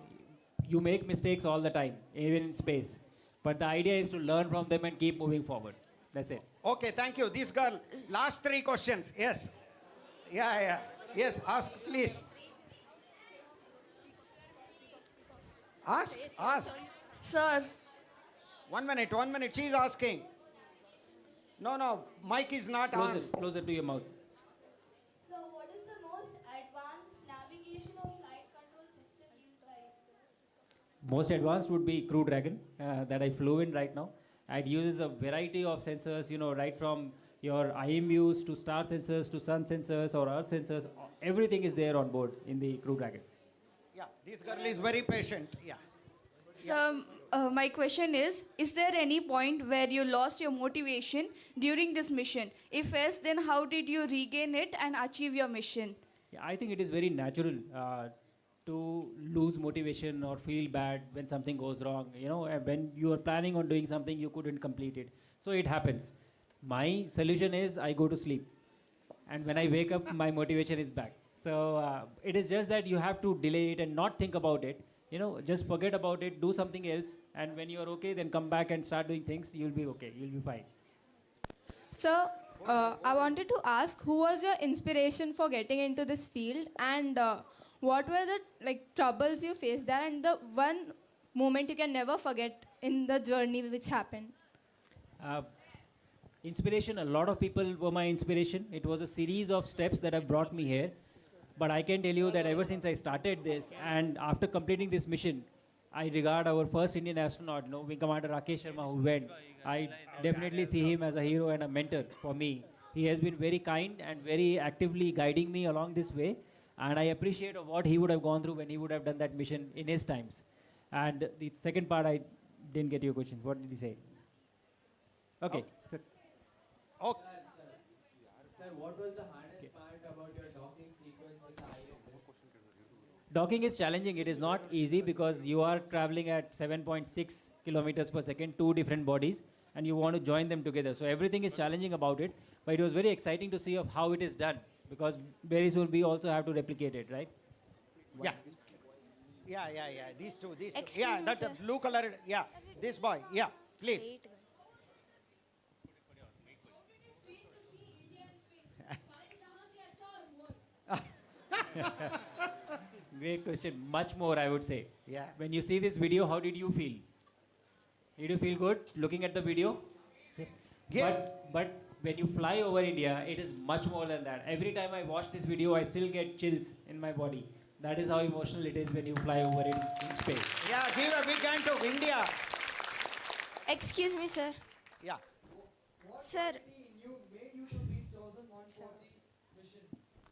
You make mistakes all the time, even in space. But the idea is to learn from them and keep moving forward. That's it. Okay, thank you. This girl, last 3 questions. Yes. Yeah. Yes, ask, please. Ask. Sir. 1 minute. She's asking. No, mic is not on. Closer to your mouth. So what is the most advanced navigation of flight control system used by astronauts? Most advanced would be Crew Dragon that I flew in right now. It uses a variety of sensors, right from your IMUs to star sensors to sun sensors or earth sensors. Everything is there on board in the Crew Dragon. Yeah, this girl is very patient. Yeah. So, my question is there any point where you lost your motivation during this mission? If yes, then how did you regain it and achieve your mission? Yeah, I think it is very natural to lose motivation or feel bad when something goes wrong. When you are planning on doing something, you couldn't complete it. So it happens. My solution is I go to sleep. And when I wake up, my motivation is back. So it is just that you have to delay it and not think about it. Just forget about it, do something else. And when you are okay, then come back and start doing things. You'll be okay. You'll be fine. So, I wanted to ask, who was your inspiration for getting into this field, and what were the troubles you faced there, and the one moment you can never forget in the journey which happened? Inspiration, a lot of people were my inspiration. It was a series of steps that have brought me here. But I can tell you that ever since I started this, and after completing this mission, I regard our first Indian astronaut, Wing Commander Rakesh Sharma, who went. I definitely see him as a hero and a mentor for me. He has been very kind and very actively guiding me along this way. And I appreciate of what he would have gone through when he would have done that mission in his times. And the second part, I didn't get your question. What did he say? Okay. So, Sir, what was the hardest part about your docking sequence with the ISS? Docking is challenging. It is not easy because you are traveling at 7.6 kilometers per second, 2 different bodies, and you want to join them together. So everything is challenging about it, but it was very exciting to see of how it is done because very soon we also have to replicate it, right? Yeah. These two. Excuse Yeah, me, that's sir. a blue colored. Yeah, this boy. Yeah, please. Great question. Much more, I would say. Yeah. When you see this video, how did you feel? Did you feel good looking at the video? Yeah. But when you fly over India, it is much more than that. Every time I watch this video, I still get chills in my body. That is how emotional it is when you fly over in space. Yeah, give a big hand to India. Excuse me, sir. Yeah. Sir,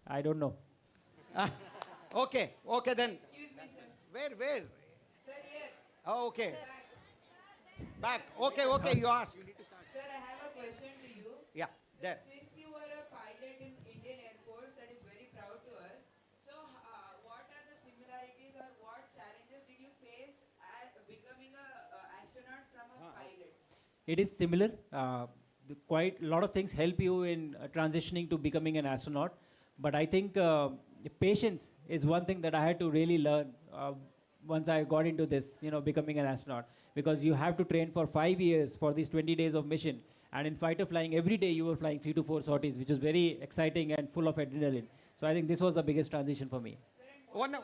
I don't know. Okay then. Excuse me, sir. Where? Sir, here. Oh, okay. Back. Okay, you ask. Sir, I have a question to you. Yeah, there. Since you were a pilot in Indian Air Force, that is very proud to us. So, what are the similarities or what challenges did you face at becoming a astronaut from a pilot? It is similar. Quite a lot of things help you in transitioning to becoming an astronaut. But I think patience is one thing that I had to really learn once I got into this, becoming an astronaut. Because you have to train for 5 years for these 20 days of mission. And in fighter flying, every day you were flying 3 to 4 sorties, which was very exciting and full of adrenaline. So I think this was the biggest transition for me. One.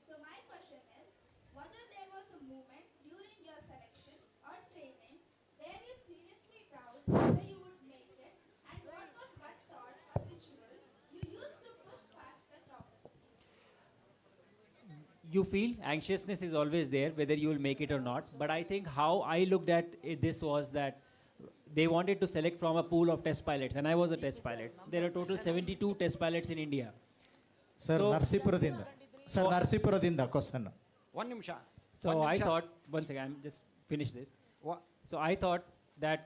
So my question is, whether there was a moment during your selection or training where you seriously doubted whether you would make it, and what was one thought or ritual you used to push past the problem? You feel anxiousness is always there, whether you will make it or not. But I think how I looked at this was that they wanted to select from a pool of test pilots, and I was a test pilot. There are total 72 test pilots in India. Sir, Narsipuraದಿಂದ question. One ನಿಮಿಷ. So I thought, one second, I'm just finish this. So I thought that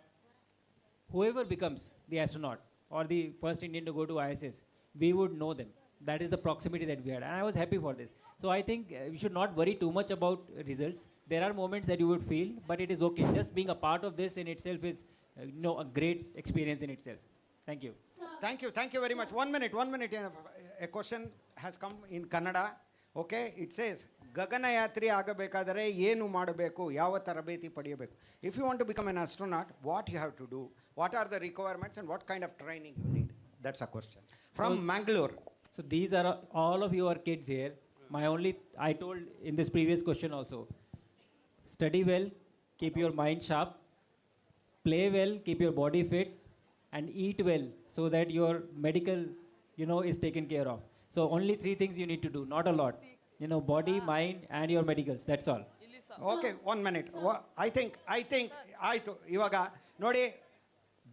whoever becomes the astronaut or the first Indian to go to ISS, we would know them. That is the proximity that we had. And I was happy for this. So I think we should not worry too much about results. There are moments that you would feel, but it is okay. Just being a part of this in itself is a great experience in itself. Thank you. Thank you very much. 1 minute. A question has come in Kannada. Okay, it says, ಗಗನಯಾತ್ರಿ ಆಗಬೇಕಾದರೆ ಏನು ಮಾಡಬೇಕು, ಯಾವ ತರಬೇತಿ ಪಡೆಯಬೇಕು? If you want to become an astronaut, what you have to do? What are the requirements and what kind of training you need? That's a question. From Mangalore. So these are all of you are kids here. I told in this previous question also, study well, keep your mind sharp, play well, keep your body fit, and eat well so that your medical, is taken care of. So only 3 things you need to do, not a lot. Body, mind, and your medicals. That's all. Okay, 1 minute. I think ಆಯಿತು. ಇವಾಗ ನೋಡಿ,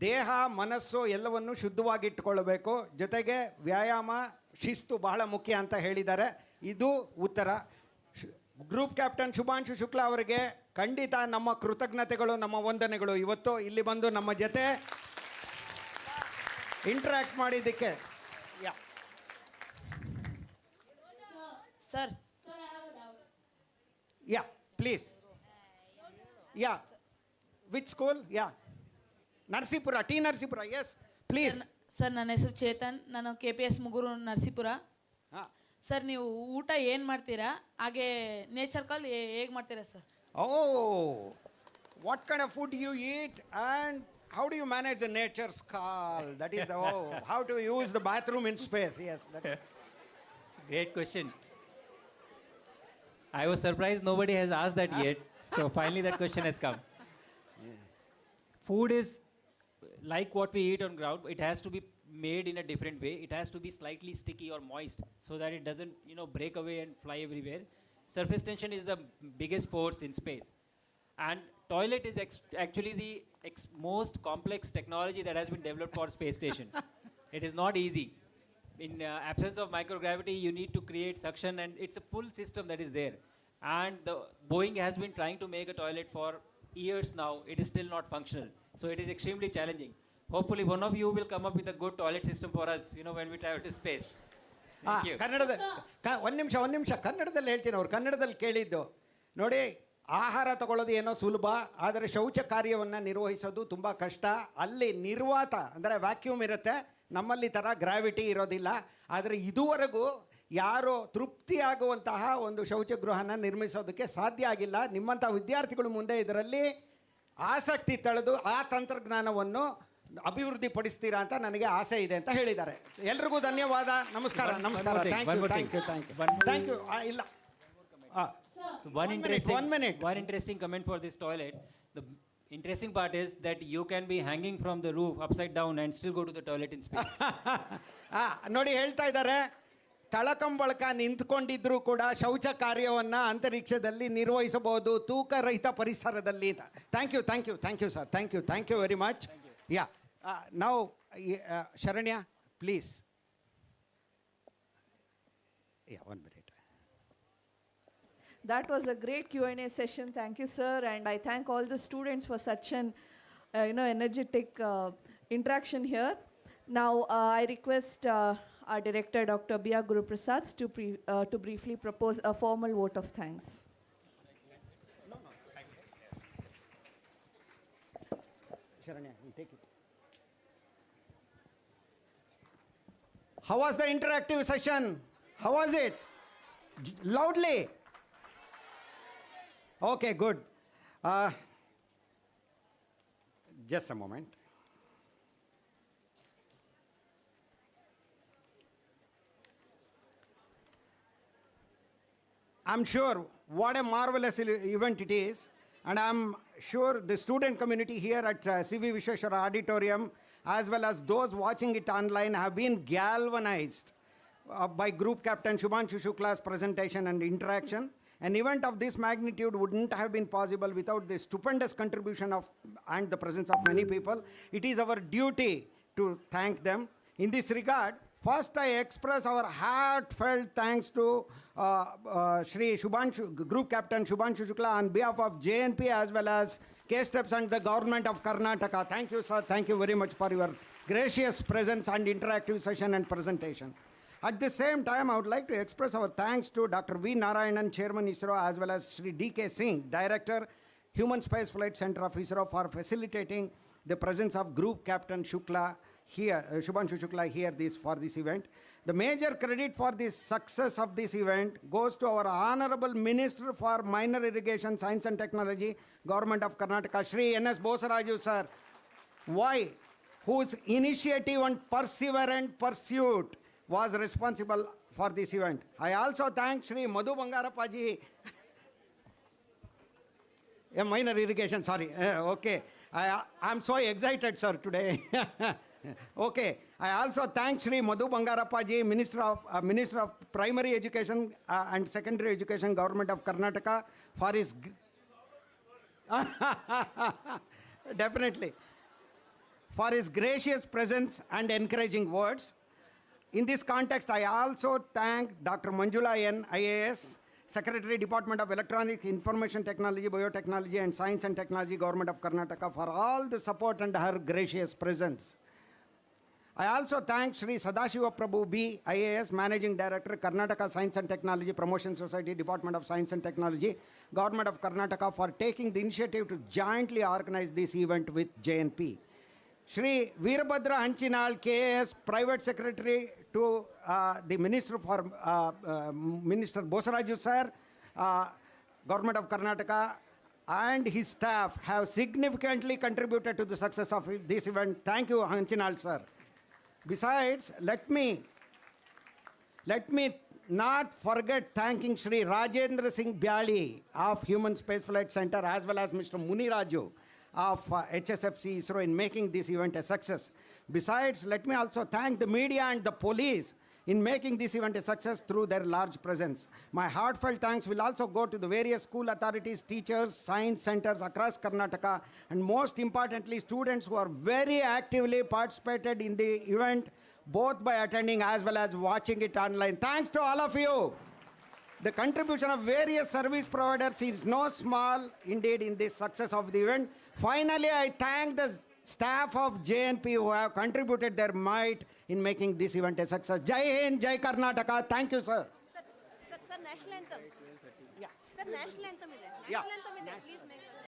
ದೇಹ ಮನಸ್ಸು ಎಲ್ಲವನ್ನು ಶುದ್ಧವಾಗಿಟ್ಟುಕೊಳ್ಳಬೇಕು, ಜೊತೆಗೆ ವ್ಯಾಯಾಮ ಶಿಸ್ತು ಬಹಳ ಮುಖ್ಯ ಅಂತ ಹೇಳಿದ್ದಾರೆ. ಇದು ಉತ್ತರ. ಗ್ರೂಪ್ ಕ್ಯಾಪ್ಟನ್ ಶುಭಾಂಶು ಶುಕ್ಲಾ ಅವರಿಗೆ ಖಂಡಿತ ನಮ್ಮ ಕೃತಜ್ಞತೆಗಳು, ನಮ್ಮ ವಂದನೆಗಳು. ಇವತ್ತು ಇಲ್ಲಿ ಬಂದು ನಮ್ಮ ಜೊತೆ ಇಂಟ್ರ್ಯಾಕ್ಟ್ ಮಾಡಿದ್ದಕ್ಕೆ. Sir. Sir, I have a doubt. Yeah, please. Yeah. Which school? Yeah. Narsipura, T. Narsipura, yes. Please. Sir, ನನ್ನ ಹೆಸರು ಚೇತನ್, ನಾನು KPS ಮುಗೂರು ನರಸೀಪುರ. ಸರ್, ನೀವು ಊಟ ಏನು ಮಾಡ್ತೀರಾ, ಹಾಗೆ ನೇಚರ್ ಕಾಲ್ ಹೇಗೆ ಮಾಡ್ತೀರಾ sir? Oh, what kind of food you eat and how do you manage the nature's call? That is how to use the bathroom in space. Yes, that is. Great question. I was surprised nobody has asked that yet. So finally that question has come. Food is like what we eat on ground. It has to be made in a different way. It has to be slightly sticky or moist so that it doesn't, break away and fly everywhere. Surface tension is the biggest force in space. And toilet is actually the most complex technology that has been developed for space station. It is not easy. In absence of microgravity, you need to create suction, and it's a full system that is there. And the Boeing has been trying to make a toilet for years now. It is still not functional. So it is extremely challenging. Hopefully one of you will come up with a good toilet system for us, when we travel to space. Thank you. ಒಂದು ನಿಮಿಷ ಕನ್ನಡದಲ್ಲಿ ಹೇಳ್ತೀನಿ. ಅವ್ರು ಕನ್ನಡದಲ್ಲಿ ಕೇಳಿದ್ದು ನೋಡಿ, ಆಹಾರ ತಗೊಳ್ಳೋದು ಏನೋ ಸುಲಭ, ಆದರೆ ಶೌಚ ಕಾರ್ಯವನ್ನು ನಿರ್ವಹಿಸೋದು ತುಂಬ ಕಷ್ಟ. ಅಲ್ಲಿ ನಿರ್ವಾತ ಅಂದರೆ ವ್ಯಾಕ್ಯೂಮ್ ಇರುತ್ತೆ, ನಮ್ಮಲ್ಲಿ ಥರ ಗ್ರಾವಿಟಿ ಇರೋದಿಲ್ಲ. ಆದರೆ ಇದುವರೆಗೂ ಯಾರೋ ತೃಪ್ತಿಯಾಗುವಂತಹ ಒಂದು ಶೌಚಗೃಹನ ನಿರ್ಮಿಸೋದಕ್ಕೆ ಸಾಧ್ಯ ಆಗಿಲ್ಲ. ನಿಮ್ಮಂಥ ವಿದ್ಯಾರ್ಥಿಗಳು ಮುಂದೆ ಇದರಲ್ಲಿ ಆಸಕ್ತಿ ತಳೆದು ಆ ತಂತ್ರಜ್ಞಾನವನ್ನು ಅಭಿವೃದ್ಧಿಪಡಿಸ್ತೀರಾ ಅಂತ ನನಗೆ ಆಸೆ ಇದೆ ಅಂತ ಹೇಳಿದ್ದಾರೆ. ಎಲ್ರಿಗೂ ಧನ್ಯವಾದ. ನಮಸ್ಕಾರ. Thank you. ಇಲ್ಲ, one interesting comment for this toilet. The interesting part is that you can be hanging from the roof upside down and still go to the toilet in space. ನೋಡಿ ಹೇಳ್ತಾ ಇದ್ದಾರೆ, ತಳಕಂಬಳಕ ನಿಂತ್ಕೊಂಡಿದ್ರೂ ಕೂಡ ಶೌಚ ಕಾರ್ಯವನ್ನು ಅಂತರಿಕ್ಷದಲ್ಲಿ ನಿರ್ವಹಿಸಬಹುದು ತೂಕರಹಿತ ಪರಿಸರದಲ್ಲಿ. Thank you sir, thank you very much. Yeah, ನಾವು Sharanya please. Yeah, 1 minute. That was a great Q&A session. Thank you, sir. And I thank all the students for such an energetic interaction here. Now, I request our director, Dr. B.R. Guruprasad, to briefly propose a formal vote of thanks. Sharanya, you take it. How was the interactive session? How was it? Loudly. Okay, good. Just a moment. I'm sure what a marvelous event it is, and I'm sure the student community here at CV Vishweshwara Auditorium, as well as those watching it online, have been galvanized by Group Captain Shubhanshu Shukla's presentation and interaction. An event of this magnitude wouldn't have been possible without the stupendous contribution of and the presence of many people. It is our duty to thank them. In this regard, first I express our heartfelt thanks to Shri Shubhanshu, Group Captain Shubhanshu Shukla, on behalf of JNP as well as K-Steps and the Government of Karnataka. Thank you, sir. Thank you very much for your gracious presence and interactive session and presentation. At the same time, I would like to express our thanks to Dr. V. Narayanan, Chairman ISRO, as well as Shri D.K. Singh, Director, Human Space Flight Center of ISRO, for facilitating the presence of Group Captain Shukla here, Shubhanshu Shukla here for this event. The major credit for the success of this event goes to our Honorable Minister for Minor Irrigation, Science and Technology, Government of Karnataka, Shri N.S. Bosaraju, sir. Why? Whose initiative and perseverant pursuit was responsible for this event. I also thank Shri Madhu Bangarapaji. Minor irrigation, sorry. Okay. I'm so excited, sir, today. Okay. I also thank Shri Madhu Bangarapaji, Minister of Primary Education and Secondary Education, Government of Karnataka, for his... Definitely. For his gracious presence and encouraging words. In this context, I also thank Dr. Manjula N, IAS, Secretary, Department of Electronics, Information Technology, Biotechnology and Science and Technology, Government of Karnataka, for all the support and her gracious presence. I also thank Shri Sadashiva Prabhu B, IAS, Managing Director, Karnataka Science and Technology Promotion Society, Department of Science and Technology, Government of Karnataka, for taking the initiative to jointly organize this event with JNP. Shri Veerabhadra Hanchinal, KAS, Private Secretary to the Minister for Minister Bosaraju, sir, Government of Karnataka, and his staff have significantly contributed to the success of this event. Thank you, Hanchinal, sir. Besides, let me not forget thanking Shri Rajendra Singh Byali of Human Space Flight Center, as well as Mr. Muniraju of HSFC ISRO in making this event a success. Besides, let me also thank the media and the police in making this event a success through their large presence. My heartfelt thanks will also go to the various school authorities, teachers, science centers across Karnataka, and most importantly, students who are very actively participated in the event, both by attending as well as watching it online. Thanks to all of you. The contribution of various service providers is no small indeed in this success of the event. Finally, I thank the staff of JNP who have contributed their might in making this event a success. Jai Hind, Jai Karnataka. Thank you, sir. Sir, national anthem. Yeah. Sir, national anthem. Yeah. National anthem. Please make.